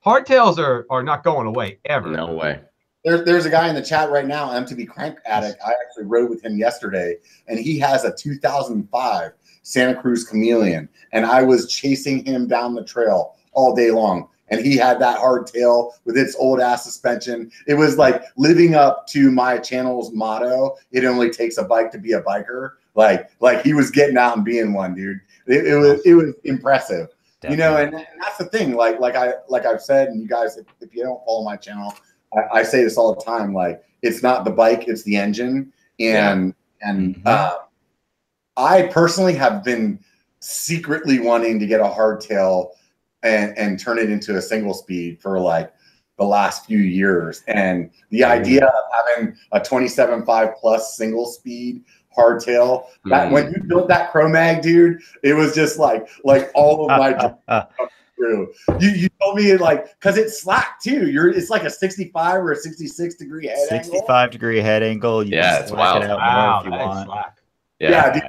hardtails are not going away ever. No way. There's a guy in the chat right now, MTB Crank Addict. I actually rode with him yesterday, and he has a 2005 Santa Cruz Chameleon, and I was chasing him down the trail all day long. And he had that hardtail with its old ass suspension. It was like living up to my channel's motto. It only takes a bike to be a biker. Like he was getting out and being one, dude. It was impressive. Definitely. You know, and that's the thing. Like I've said, and you guys, if you don't follow my channel, I say this all the time. Like, it's not the bike, it's the engine. And I personally have been secretly wanting to get a hardtail and turn it into a single speed for like the last few years. And the idea of having a 27.5 plus single speed hardtail, that when you built that Chromag, dude, it was just like all of my dreams come true. You told me, like, because it's slack too. It's like a 65 or a 66 degree head 65 angle. degree head angle. You yeah, it's wild. it out more if you want. Slack. Yeah, dude,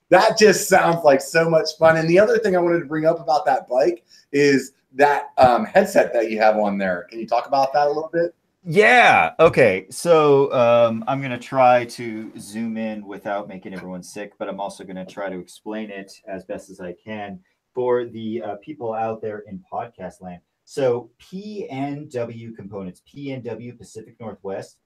that just sounds like so much fun. And the other thing I wanted to bring up about that bike is that headset that you have on there. Can you talk about that a little bit? Yeah. Okay. So I'm going to try to zoom in without making everyone sick, but I'm also going to try to explain it as best as I can for the people out there in podcast land. So PNW Components, PNW Pacific Northwest,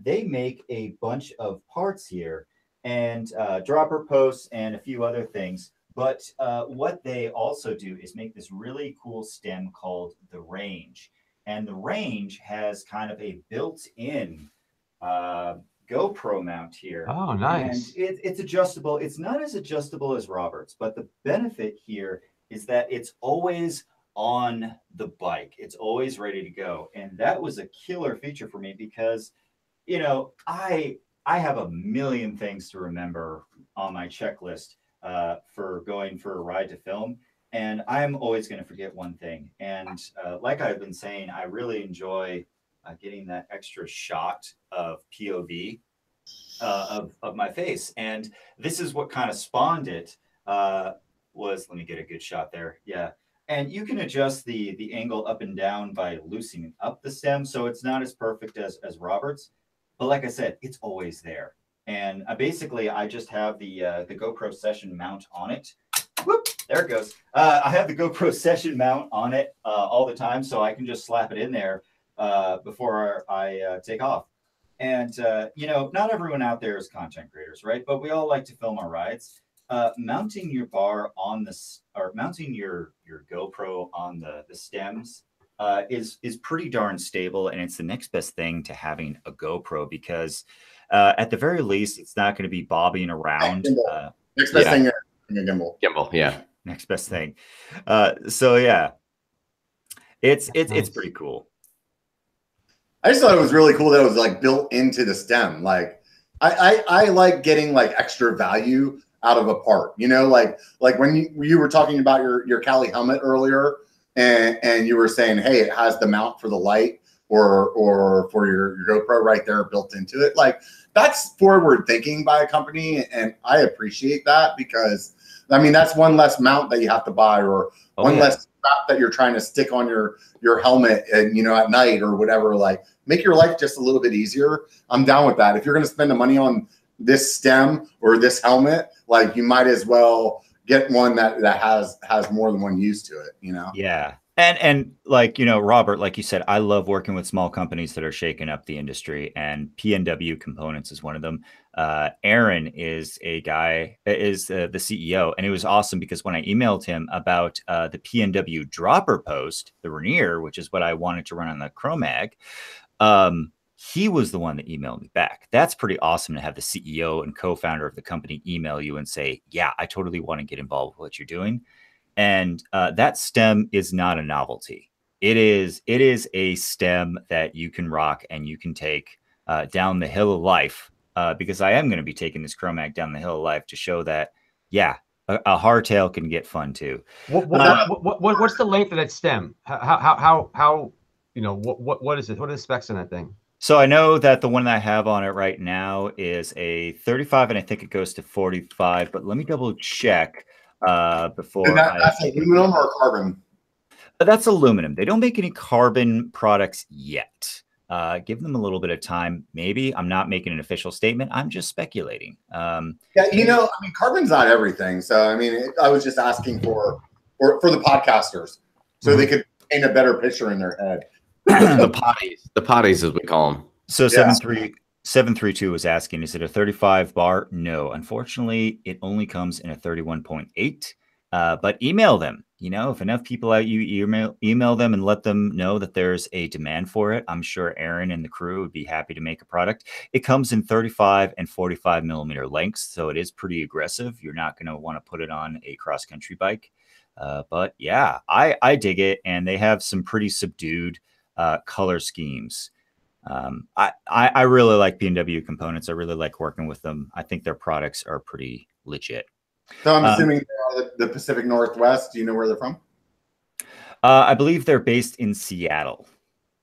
they make a bunch of parts here and dropper posts and a few other things. But what they also do is make this really cool stem called the Range. and the range has kind of a built-in GoPro mount here. Oh, nice. And it's adjustable. It's not as adjustable as Robert's, but the benefit here is that it's always on the bike. It's always ready to go. And that was a killer feature for me because, you know, I have a million things to remember on my checklist for going for a ride to film. And I'm always going to forget one thing. And like I've been saying, I really enjoy getting that extra shot of POV of my face. And this is what kind of spawned it let me get a good shot there. Yeah. And you can adjust the angle up and down by loosening up the stem. So it's not as perfect as Robert's. But like I said, it's always there. And basically, I just have the GoPro Session mount on it. Whoop, there it goes. I have the GoPro Session mount on it all the time, so I can just slap it in there before I take off. And, you know, not everyone out there is content creators, right? But we all like to film our rides. Mounting your bar on mounting your GoPro on the stems is pretty darn stable, and it's the next best thing to having a GoPro because at the very least, it's not going to be bobbing around. Next best thing, gimbal. Gimbal, yeah. Next best thing. So yeah, it's pretty cool. I just thought it was really cool that it was like built into the stem. Like I like getting like extra value out of a part, you know, like when you were talking about your Cali helmet earlier and you were saying, hey, it has the mount for the light or for your GoPro right there built into it. Like that's forward thinking by a company. And I appreciate that because I mean, that's one less mount that you have to buy or one less strap that you're trying to stick on your helmet and, you know, at night or whatever. Like make your life just a little bit easier. I'm down with that. If you're going to spend the money on this stem or this helmet, like you might as well get one that has more than one use to it, you know? Yeah. And like, you know, Robert, like you said, I love working with small companies that are shaking up the industry, and PNW Components is one of them. Aaron is the CEO, and it was awesome because when I emailed him about the PNW dropper post, the Rainier, which is what I wanted to run on the Chromag, he was the one that emailed me back. That's pretty awesome to have the CEO and co-founder of the company email you and say, yeah, I totally want to get involved with what you're doing. And that stem is not a novelty. It is a stem that you can rock and you can take down the hill of life because I am going to be taking this Chromag down the hill of life to show that, yeah, a hardtail can get fun too. What's the length of that stem? How you know, what is it? What are the specs on that thing? So I know that the one that I have on it right now is a 35 and I think it goes to 45, but let me double check. Before that's aluminum or carbon? That's aluminum. They don't make any carbon products yet. Give them a little bit of time. Maybe. I'm not making an official statement. I'm just speculating. Yeah, you know, I mean, carbon's not everything. So I mean, I was just asking for the podcasters so they could paint a better picture in their head. The potties as we call them. So 732 was asking, is it a 35 bar? No, unfortunately, it only comes in a 31.8. But email them. You know, if enough people out you email them and let them know that there's a demand for it, I'm sure Aaron and the crew would be happy to make a product. It comes in 35 and 45 millimeter lengths, so it is pretty aggressive. You're not going to want to put it on a cross country bike. But yeah, I dig it, and they have some pretty subdued color schemes. I really like PNW Components. I really like working with them. I think their products are pretty legit. So I'm assuming they are the Pacific Northwest. Do you know where they're from? I believe they're based in Seattle.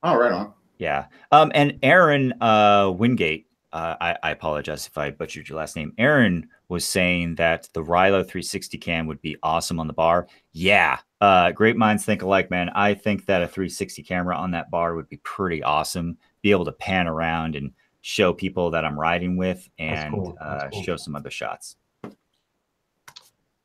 Oh, right on. Yeah. And Aaron Wingate, I apologize if I butchered your last name. Aaron was saying that the Rilo 360 cam would be awesome on the bar. Yeah. Great minds think alike, man. I think that a 360 camera on that bar would be pretty awesome. Be able to pan around and show people that I'm riding with and cool. Show some other shots.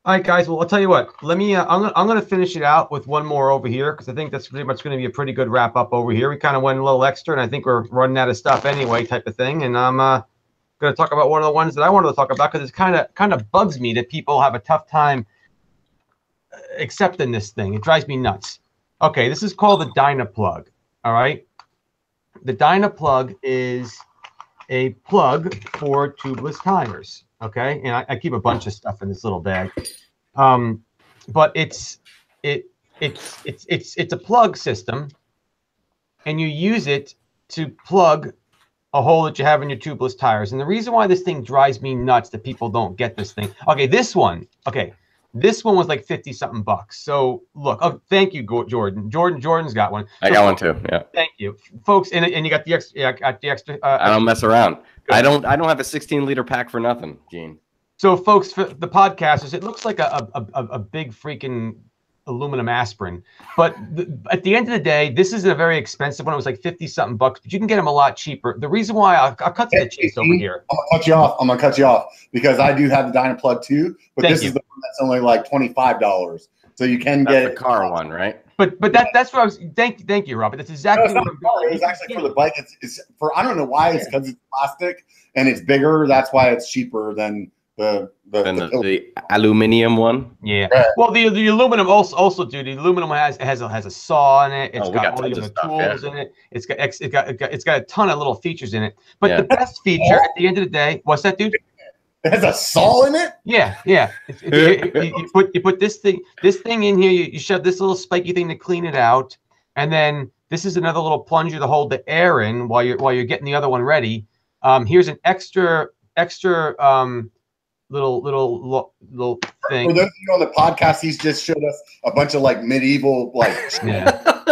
All right, guys. Well, I'll tell you what. Let me. I'm going to finish it out with one more over here because I think that's pretty much going to be a pretty good wrap up over here. We kind of went a little extra, and I think we're running out of stuff anyway, type of thing. And I'm going to talk about one of the ones that I wanted to talk about because it's kind of bugs me that people have a tough time accepting this thing. It drives me nuts. Okay, this is called the Dyna Plug. All right. The Dyna Plug is a plug for tubeless tires. Okay, and I keep a bunch of stuff in this little bag. But it's a plug system, and you use it to plug a hole that you have in your tubeless tires. And the reason why this thing drives me nuts that people don't get this thing. Okay, this one was like 50 something bucks. So look, oh, thank you, Jordan. Jordan's got one. I got one too. Yeah. Thank you, folks. And you got the extra. Yeah, got the extra. I don't mess around. Good. I don't have a 16-liter pack for nothing, Gene. So, folks, for the podcasters, it looks like a big freaking aluminum aspirin. But at the end of the day, this is a very expensive one. It was like 50 something bucks, but you can get them a lot cheaper. The reason why I'll cut to the chase over here. I'm gonna cut you off because I do have the Dyna Plug too, but this is the one that's only like $25. So you can get the car one, right? But that's what I was. Thank you, Robert. That's exactly what I'm doing. It's actually for the bike. It's for, I don't know why. It's because it's plastic and it's bigger. That's why it's cheaper than the aluminum one. Yeah. Right. Well, the aluminum also, dude. The aluminum has a saw in it. It's got all the other tools in it. It's got a ton of little features in it. But the best feature at the end of the day, what's that, dude? It has a saw in it. Yeah. You put this thing in here. You shove this little spiky thing to clean it out, and then this is another little plunger to hold the air in while you're getting the other one ready. Here's an extra little thing. For those of you on the podcast, he's just showed us a bunch of like medieval like. Yeah.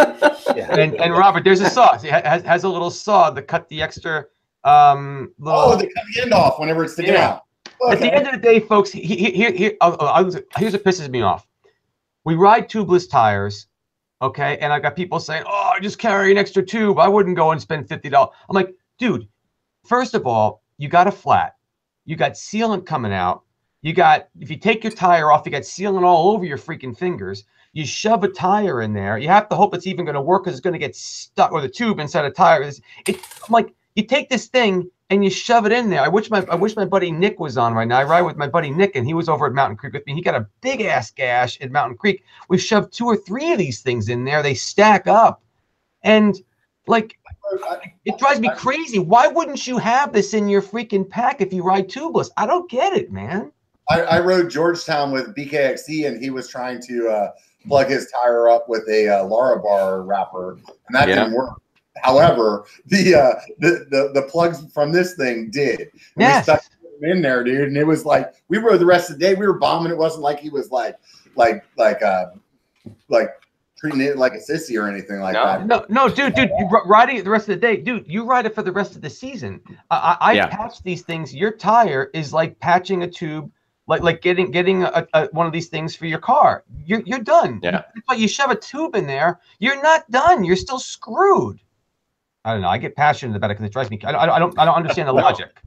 And Robert, there's a saw. It has a little saw to cut the extra. They cut the end off whenever it's sticking out. Okay. At the end of the day, folks, here's what pisses me off. We ride tubeless tires, okay? And I got people saying, "Oh, I just carry an extra tube. I wouldn't go and spend $50." I'm like, dude, first of all, you got a flat. You got sealant coming out. If you take your tire off, you got sealant all over your freaking fingers. You shove a tire in there. You have to hope it's even going to work because it's going to get stuck, or the tube inside a tire. I'm like, you take this thing and you shove it in there. I wish my buddy Nick was on right now. I ride with my buddy Nick, and he was over at Mountain Creek with me. He got a big ass gash at Mountain Creek. We shoved 2 or 3 of these things in there. They stack up, and like, it drives me crazy. Why wouldn't you have this in your freaking pack if you ride tubeless? I don't get it, man. I rode Georgetown with BKXC, and he was trying to plug his tire up with a Lara bar wrapper, and that didn't work. However, the plugs from this thing did. Yes. We stuck them in there, dude, and it was like we rode the rest of the day. We were bombing. It wasn't like he was like treating it like a sissy or anything like that. No, dude, riding it the rest of the day, dude. You ride it for the rest of the season. I patch these things. Your tire is like patching a tube, like getting one of these things for your car. You're done. Yeah. But you shove a tube in there, you're not done. You're still screwed. I don't know. I get passionate about it because it drives me. I don't understand the logic.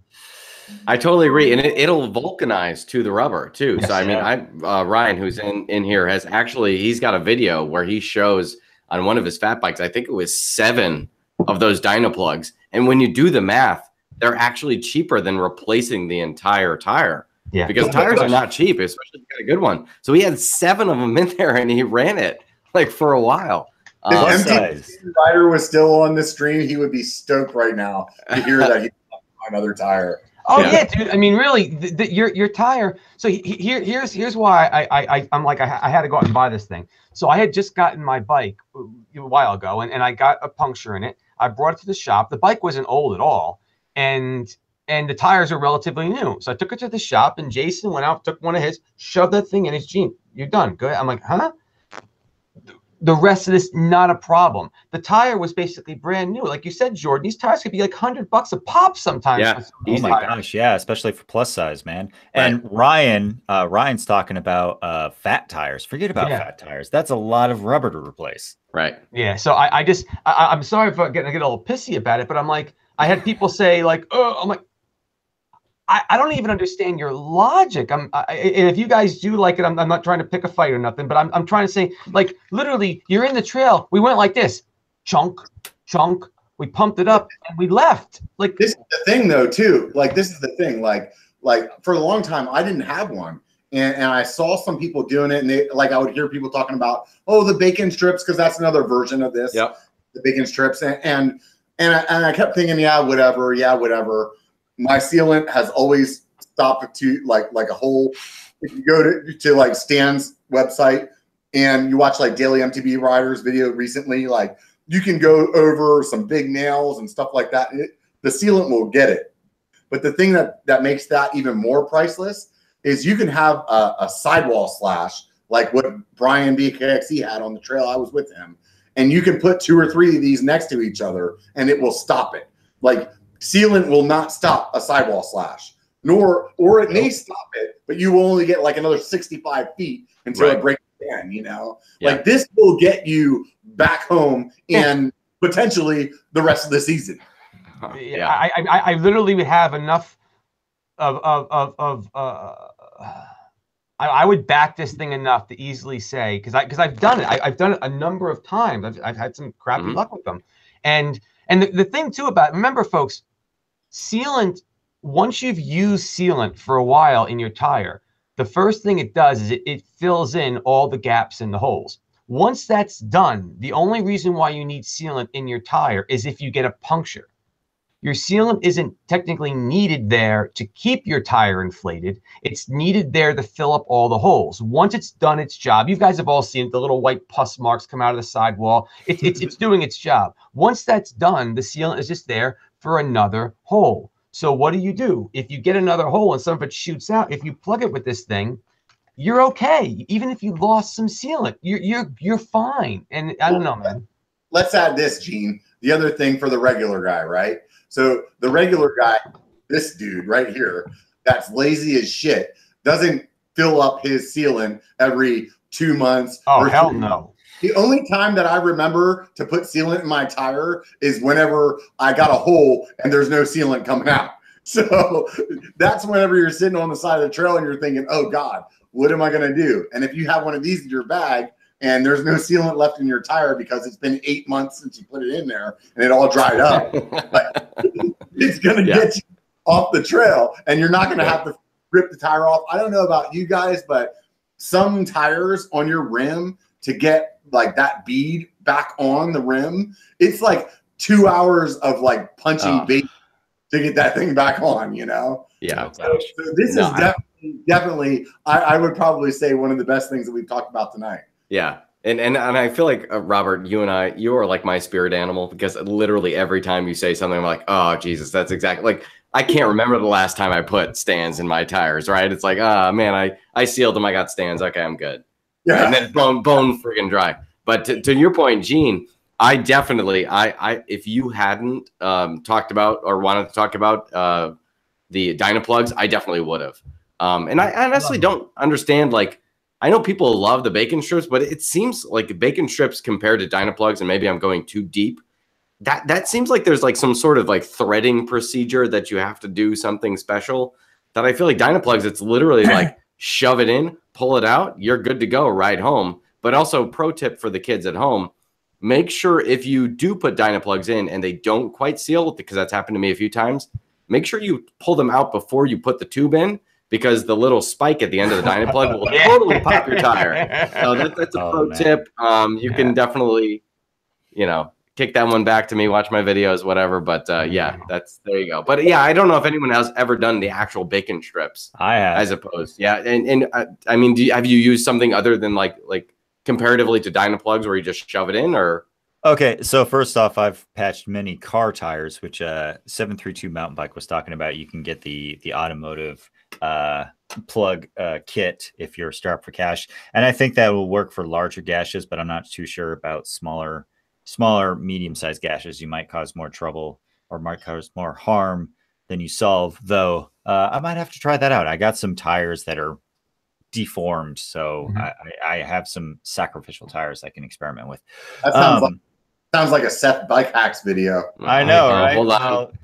I totally agree, and it'll vulcanize to the rubber too. Yes, so I mean, Ryan, who's in here, he's got a video where he shows on one of his fat bikes. I think it was 7 of those Dyna plugs, and when you do the math, they're actually cheaper than replacing the entire tire. Yeah, because tires are not cheap, especially if you got a good one. So he had 7 of them in there, and he ran it like for a while. If MT Rider was still on the stream, he would be stoked right now to hear that he found another tire. Oh yeah, dude. I mean, really, your tire. So here's why I'm like I had to go out and buy this thing. So I had just gotten my bike a while ago, and I got a puncture in it. I brought it to the shop. The bike wasn't old at all, and the tires are relatively new. So I took it to the shop, and Jason went out, took one of his, shoved that thing in his jean. You're done. Good. I'm like, huh? The rest of this, not a problem. The tire was basically brand new. Like you said, Jordan, these tires could be like $100 a pop sometimes. Yeah, oh my gosh, yeah, especially for plus size, man. And Ryan's talking about fat tires. Forget about fat tires. That's a lot of rubber to replace. Right. Yeah. So I'm sorry for getting a little pissy about it, but I'm like, I had people say like, oh, I'm like, I don't even understand your logic. And if you guys do like it, I'm not trying to pick a fight or nothing, but I'm trying to say, like, literally, you're in the trail. We went like this, chunk, chunk. We pumped it up and we left. Like, this is the thing, though, too. Like, this is the thing. Like for a long time, I didn't have one, and I saw some people doing it, and I would hear people talking about, oh, the bacon strips, because that's another version of this. Yep. the bacon strips, and I kept thinking, yeah, whatever. My sealant has always stopped to like a hole. If you go to like Stan's website and you watch like Daily MTB Riders video recently, like you can go over some big nails and stuff like that. The sealant will get it. But the thing that makes that even more priceless is you can have a sidewall slash like what Brian BKXE had on the trail I was with him. And you can put 2 or 3 of these next to each other and it will stop it. Like sealant will not stop a sidewall slash, or it may stop it, but you will only get like another 65 feet until it breaks again, you know? Like this will get you back home and potentially the rest of the season. I literally would have enough I would back this thing enough to easily say, because I've done it. I've done it a number of times. I've had some crappy luck with them. And the thing too about, remember folks, sealant, once you've used sealant for a while in your tire, the first thing it does is it fills in all the gaps in the holes. Once that's done, the only reason why you need sealant in your tire is if you get a puncture. Your sealant isn't technically needed there to keep your tire inflated. It's needed there to fill up all the holes. Once it's done its job, you guys have all seen it, the little white pus marks come out of the sidewall. It's doing its job. Once that's done, the sealant is just there for another hole. So what do? If you get another hole and some of it shoots out, if you plug it with this thing, you're okay. Even if you lost some sealant, you're fine. And I don't know, man. Let's add this, Gene. The other thing for the regular guy, right? So the regular guy, this dude right here, that's lazy as shit, doesn't fill up his sealant every 2 months. Oh, hell no. The only time that I remember to put sealant in my tire is whenever I got a hole and there's no sealant coming out. So that's whenever you're sitting on the side of the trail and you're thinking, oh God, what am I going to do? And if you have one of these in your bag and there's no sealant left in your tire because it's been 8 months since you put it in there and it all dried up, it's going to get you off the trail and you're not going to have to rip the tire off. I don't know about you guys, but some tires on your rim, to get like that bead back on the rim, it's like 2 hours of like punching bait to get that thing back on, you know? Yeah. So this is definitely, I would probably say one of the best things that we've talked about tonight. Yeah. And I feel like, Robert, you are like my spirit animal, because literally every time you say something, I'm like, oh, Jesus, that's exactly like, I can't remember the last time I put stands in my tires, right? It's like, oh, man, I sealed them. I got stands. Okay, I'm good. Yeah. And then bone freaking dry. But to your point, Gene, I definitely, if you hadn't talked about or wanted to talk about the Dyna Plugs, I definitely would have. And I honestly don't understand, like, I know people love the bacon strips, but it seems like bacon strips compared to Dyna Plugs, and maybe I'm going too deep, that seems like there's like some sort of like threading procedure that you have to do something special, that I feel like Dyna Plugs, it's literally like shove it in, pull it out, you're good to go, ride home. But also, pro tip for the kids at home, make sure if you do put Dyna Plugs in and they don't quite seal, because that's happened to me a few times, make sure you pull them out before you put the tube in, because the little spike at the end of the Dyna Plug will totally pop your tire. So that's a pro tip. You can definitely, kick that one back to me, watch my videos, whatever. But there you go. But yeah, I don't know if anyone else ever done the actual bacon strips. I have. As opposed, and I mean, have you used something other than like comparatively to Dyna Plugs where you just shove it in, or? Okay, so first off, I've patched many car tires, which 732 mountain bike was talking about. You can get the automotive plug kit if you're strapped for cash, and I think that will work for larger gashes, but I'm not too sure about smaller medium-sized gashes. You might cause more trouble or might cause more harm than you solve, though. I might have to try that out. I got some tires that are deformed, so I have some sacrificial tires I can experiment with. That sounds like a Seth Bike Hacks video. I know, right? Hold on.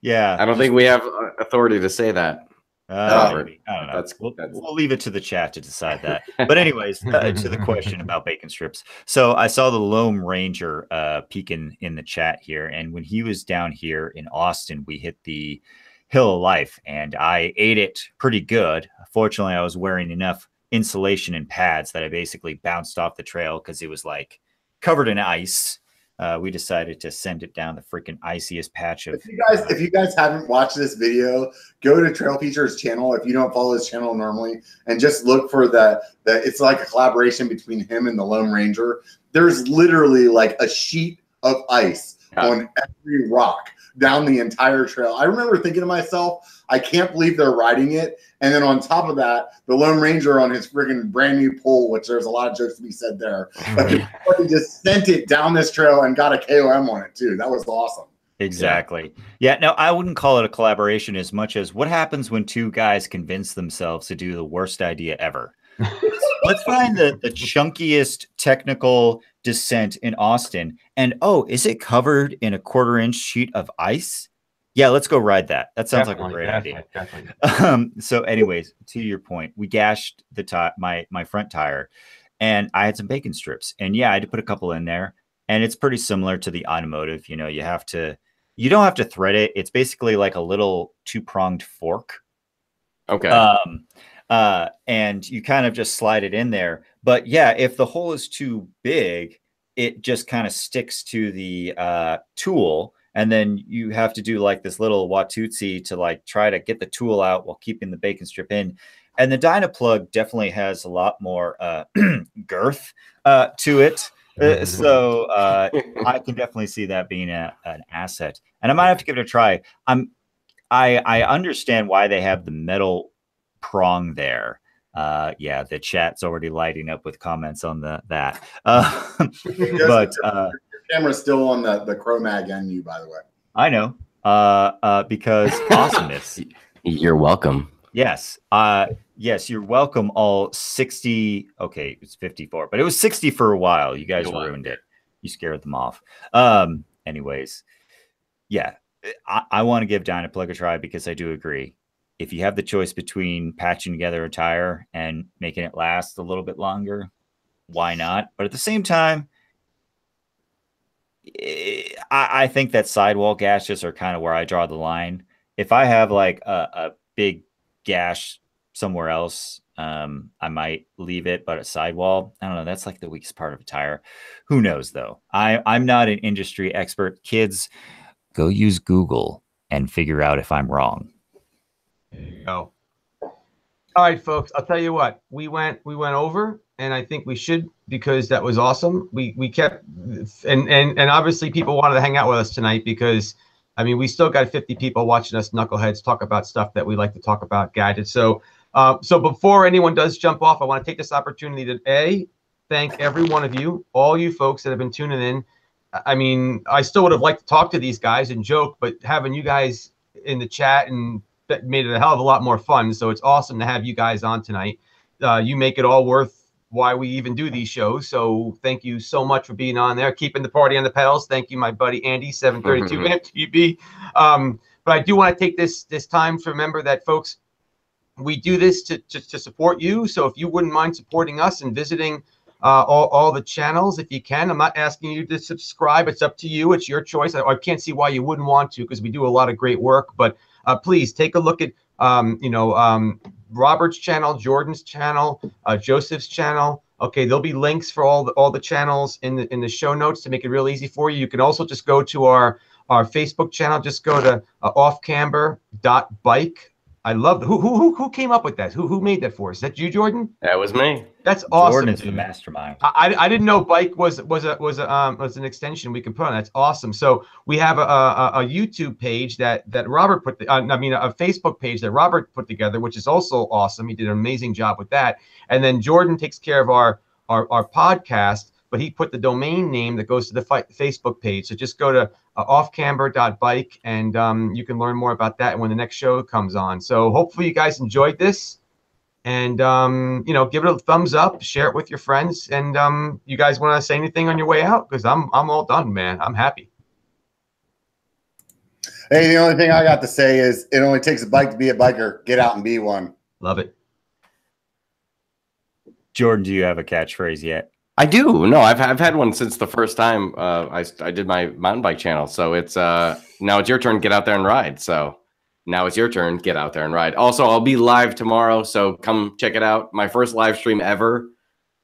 Yeah, I don't think we have authority to say that. I don't know. We'll leave it to the chat to decide that. But anyways, to the question about bacon strips. So I saw the Lone Ranger peeking in the chat here, and when he was down here in Austin, we hit the Hill of Life, and I ate it pretty good. Fortunately, I was wearing enough insulation and pads that I basically bounced off the trail because it was like covered in ice. we decided to send it down the freaking iciest patch of. If you guys haven't watched this video, go to Trail Features channel if you don't follow his channel normally, and just look for the. It's like a collaboration between him and the Lone Ranger. There's literally like a sheet of ice on every rock down the entire trail. I remember thinking to myself, I can't believe they're riding it. And then on top of that, the Lone Ranger on his friggin' brand new pole, which there's a lot of jokes to be said there, but he just sent it down this trail and got a KOM on it too. That was awesome. Exactly. Yeah. No, I wouldn't call it a collaboration as much as what happens when two guys convince themselves to do the worst idea ever. Let's find the chunkiest technical descent in Austin. And oh, is it covered in a 1/4-inch sheet of ice? Yeah, let's go ride that. That sounds like a great idea. So anyways, to your point, we gashed the my front tire, and I had some bacon strips. And yeah, I had to put a couple in there. And it's pretty similar to the automotive. You know, you don't have to thread it. It's basically like a little 2-pronged fork. Okay. And you kind of just slide it in there. But yeah, if the hole is too big, it just kind of sticks to the tool. And then you have to do like this little Watusi to like try to get the tool out while keeping the bacon strip in. And the Dyna Plug definitely has a lot more girth to it. So I can definitely see that being an asset. And I might have to give it a try. I understand why they have the metal prong there. Yeah, the chat's already lighting up with comments on that. But your camera's still on the Chromag and you, by the way. I know. Because awesomeness. You're welcome. Yes. Yes, you're welcome. All 60. Okay, it's 54, but it was 60 for a while. You guys ruined it. You scared them off. Anyways, yeah, I want to give Dyna Plug a try because I do agree. If you have the choice between patching together a tire and making it last a little bit longer, why not? But at the same time, I think that sidewall gashes are kind of where I draw the line. If I have like a big gash somewhere else, I might leave it, but a sidewall, I don't know. That's like the weakest part of a tire. Who knows though? I'm not an industry expert. Kids, go use Google and figure out if I'm wrong. There you go. All right, folks. I'll tell you what. We went over, and I think we should because that was awesome. We kept and obviously people wanted to hang out with us tonight because I mean we still got 50 people watching us knuckleheads talk about stuff that we like to talk about, gadgets. So so before anyone does jump off, I want to take this opportunity to thank every one of you, all you folks that have been tuning in. I mean, I still would have liked to talk to these guys and joke, but having you guys in the chat and that made it a hell of a lot more fun. So it's awesome to have you guys on tonight. You make it all worth why we even do these shows. So thank you so much for being on there, keeping the party on the pedals. Thank you, my buddy Andy, 732 MTB. But I do want to take this time to remember that, folks, we do this to support you. So if you wouldn't mind supporting us and visiting all the channels, if you can. I'm not asking you to subscribe. It's up to you. It's your choice. I can't see why you wouldn't want to because we do a lot of great work. But please take a look at, Robert's channel, Jordan's channel, Joseph's channel. Okay, there'll be links for all the channels in the show notes to make it real easy for you. You can also just go to our Facebook channel. Just go to offcamber.bike. I love who came up with that? Who made that for us? Is that you, Jordan? That was me. That's awesome. Jordan is the mastermind. I didn't know bike was an extension we can put on. That's awesome. So we have a YouTube page that Robert put. A Facebook page that Robert put together, which is also awesome. He did an amazing job with that. And then Jordan takes care of our podcast, but he put the domain name that goes to the Facebook page. So just go to offcamber.bike and you can learn more about that when the next show comes on. So hopefully you guys enjoyed this, and give it a thumbs up, share it with your friends, and you guys want to say anything on your way out? Because I'm all done, man. I'm happy. Hey, the only thing I got to say is it only takes a bike to be a biker. Get out and be one. Love it. Jordan, do you have a catchphrase yet? I do. No, I've had one since the first time I did my mountain bike channel. So it's now it's your turn. Get out there and ride. So now it's your turn. Get out there and ride. Also, I'll be live tomorrow, so come check it out. My first live stream ever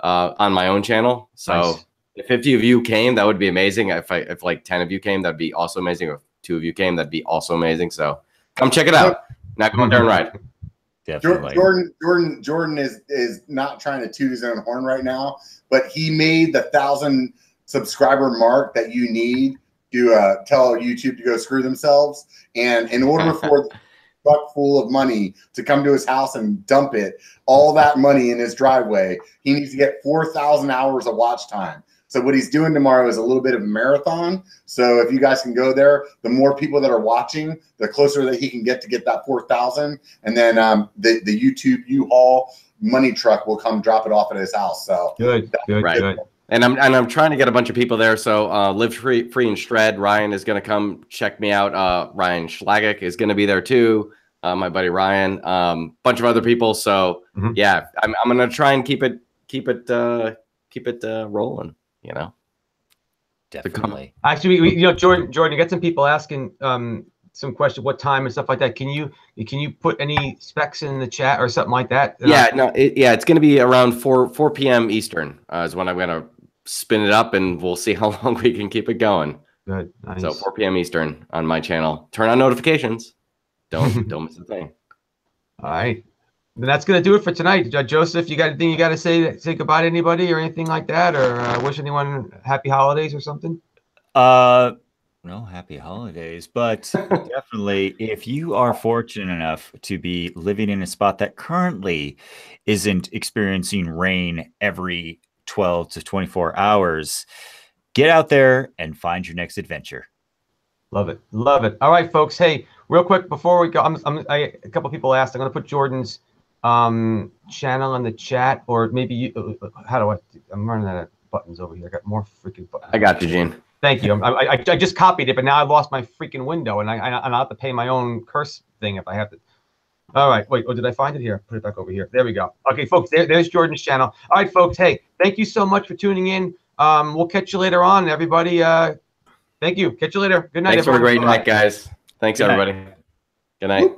on my own channel. So If 50 of you came, that would be amazing. If like 10 of you came, that'd be also amazing. If 2 of you came, that'd be also amazing. So come check it out. Now come out there and ride. Definitely. Jordan is not trying to toot his own horn right now, but he made the 1,000 subscriber mark that you need to tell YouTube to go screw themselves. And in order for the truck full of money to come to his house and dump it, all that money in his driveway, he needs to get 4,000 hours of watch time. So what he's doing tomorrow is a little bit of a marathon. So if you guys can go there, the more people that are watching, the closer that he can get to get that 4,000. And then the YouTube U-Haul money truck will come drop it off at his house. So good. And I'm trying to get a bunch of people there. So Live Free and Shred, Ryan is going to come check me out. Ryan Schlagic is going to be there too. My buddy Ryan, bunch of other people. So yeah, I'm going to try and keep it rolling. You know, definitely. Actually, Jordan, you got some people asking some questions, what time and stuff like that. Can you put any specs in the chat or something like that? It's going to be around 4 p.m. Eastern is when I'm going to spin it up, and we'll see how long we can keep it going. Good, nice. So 4 p.m. Eastern on my channel. Turn on notifications. Don't miss a thing. All right. Then that's going to do it for tonight. Joseph, you got anything you got to say goodbye to anybody or anything like that, or wish anyone happy holidays or something? No, happy holidays, but definitely if you are fortunate enough to be living in a spot that currently isn't experiencing rain every 12 to 24 hours, get out there and find your next adventure. Love it. All right, folks. Hey, real quick before we go, a couple people asked. I'm going to put Jordan's channel in the chat, or maybe you, I'm running out of buttons over here. I got more freaking buttons. I got you, Gene. Thank you. I just copied it, but now I lost my freaking window, and I'll have to pay my own curse thing if I have to. All right, wait. Oh, did I find it here? Put it back over here. There we go. Okay, folks. There's Jordan's channel. All right, folks. Hey, thank you so much for tuning in. We'll catch you later on, everybody. Thank you. Catch you later. Good night. Thanks for a great night, guys. Thanks, everybody. Good night.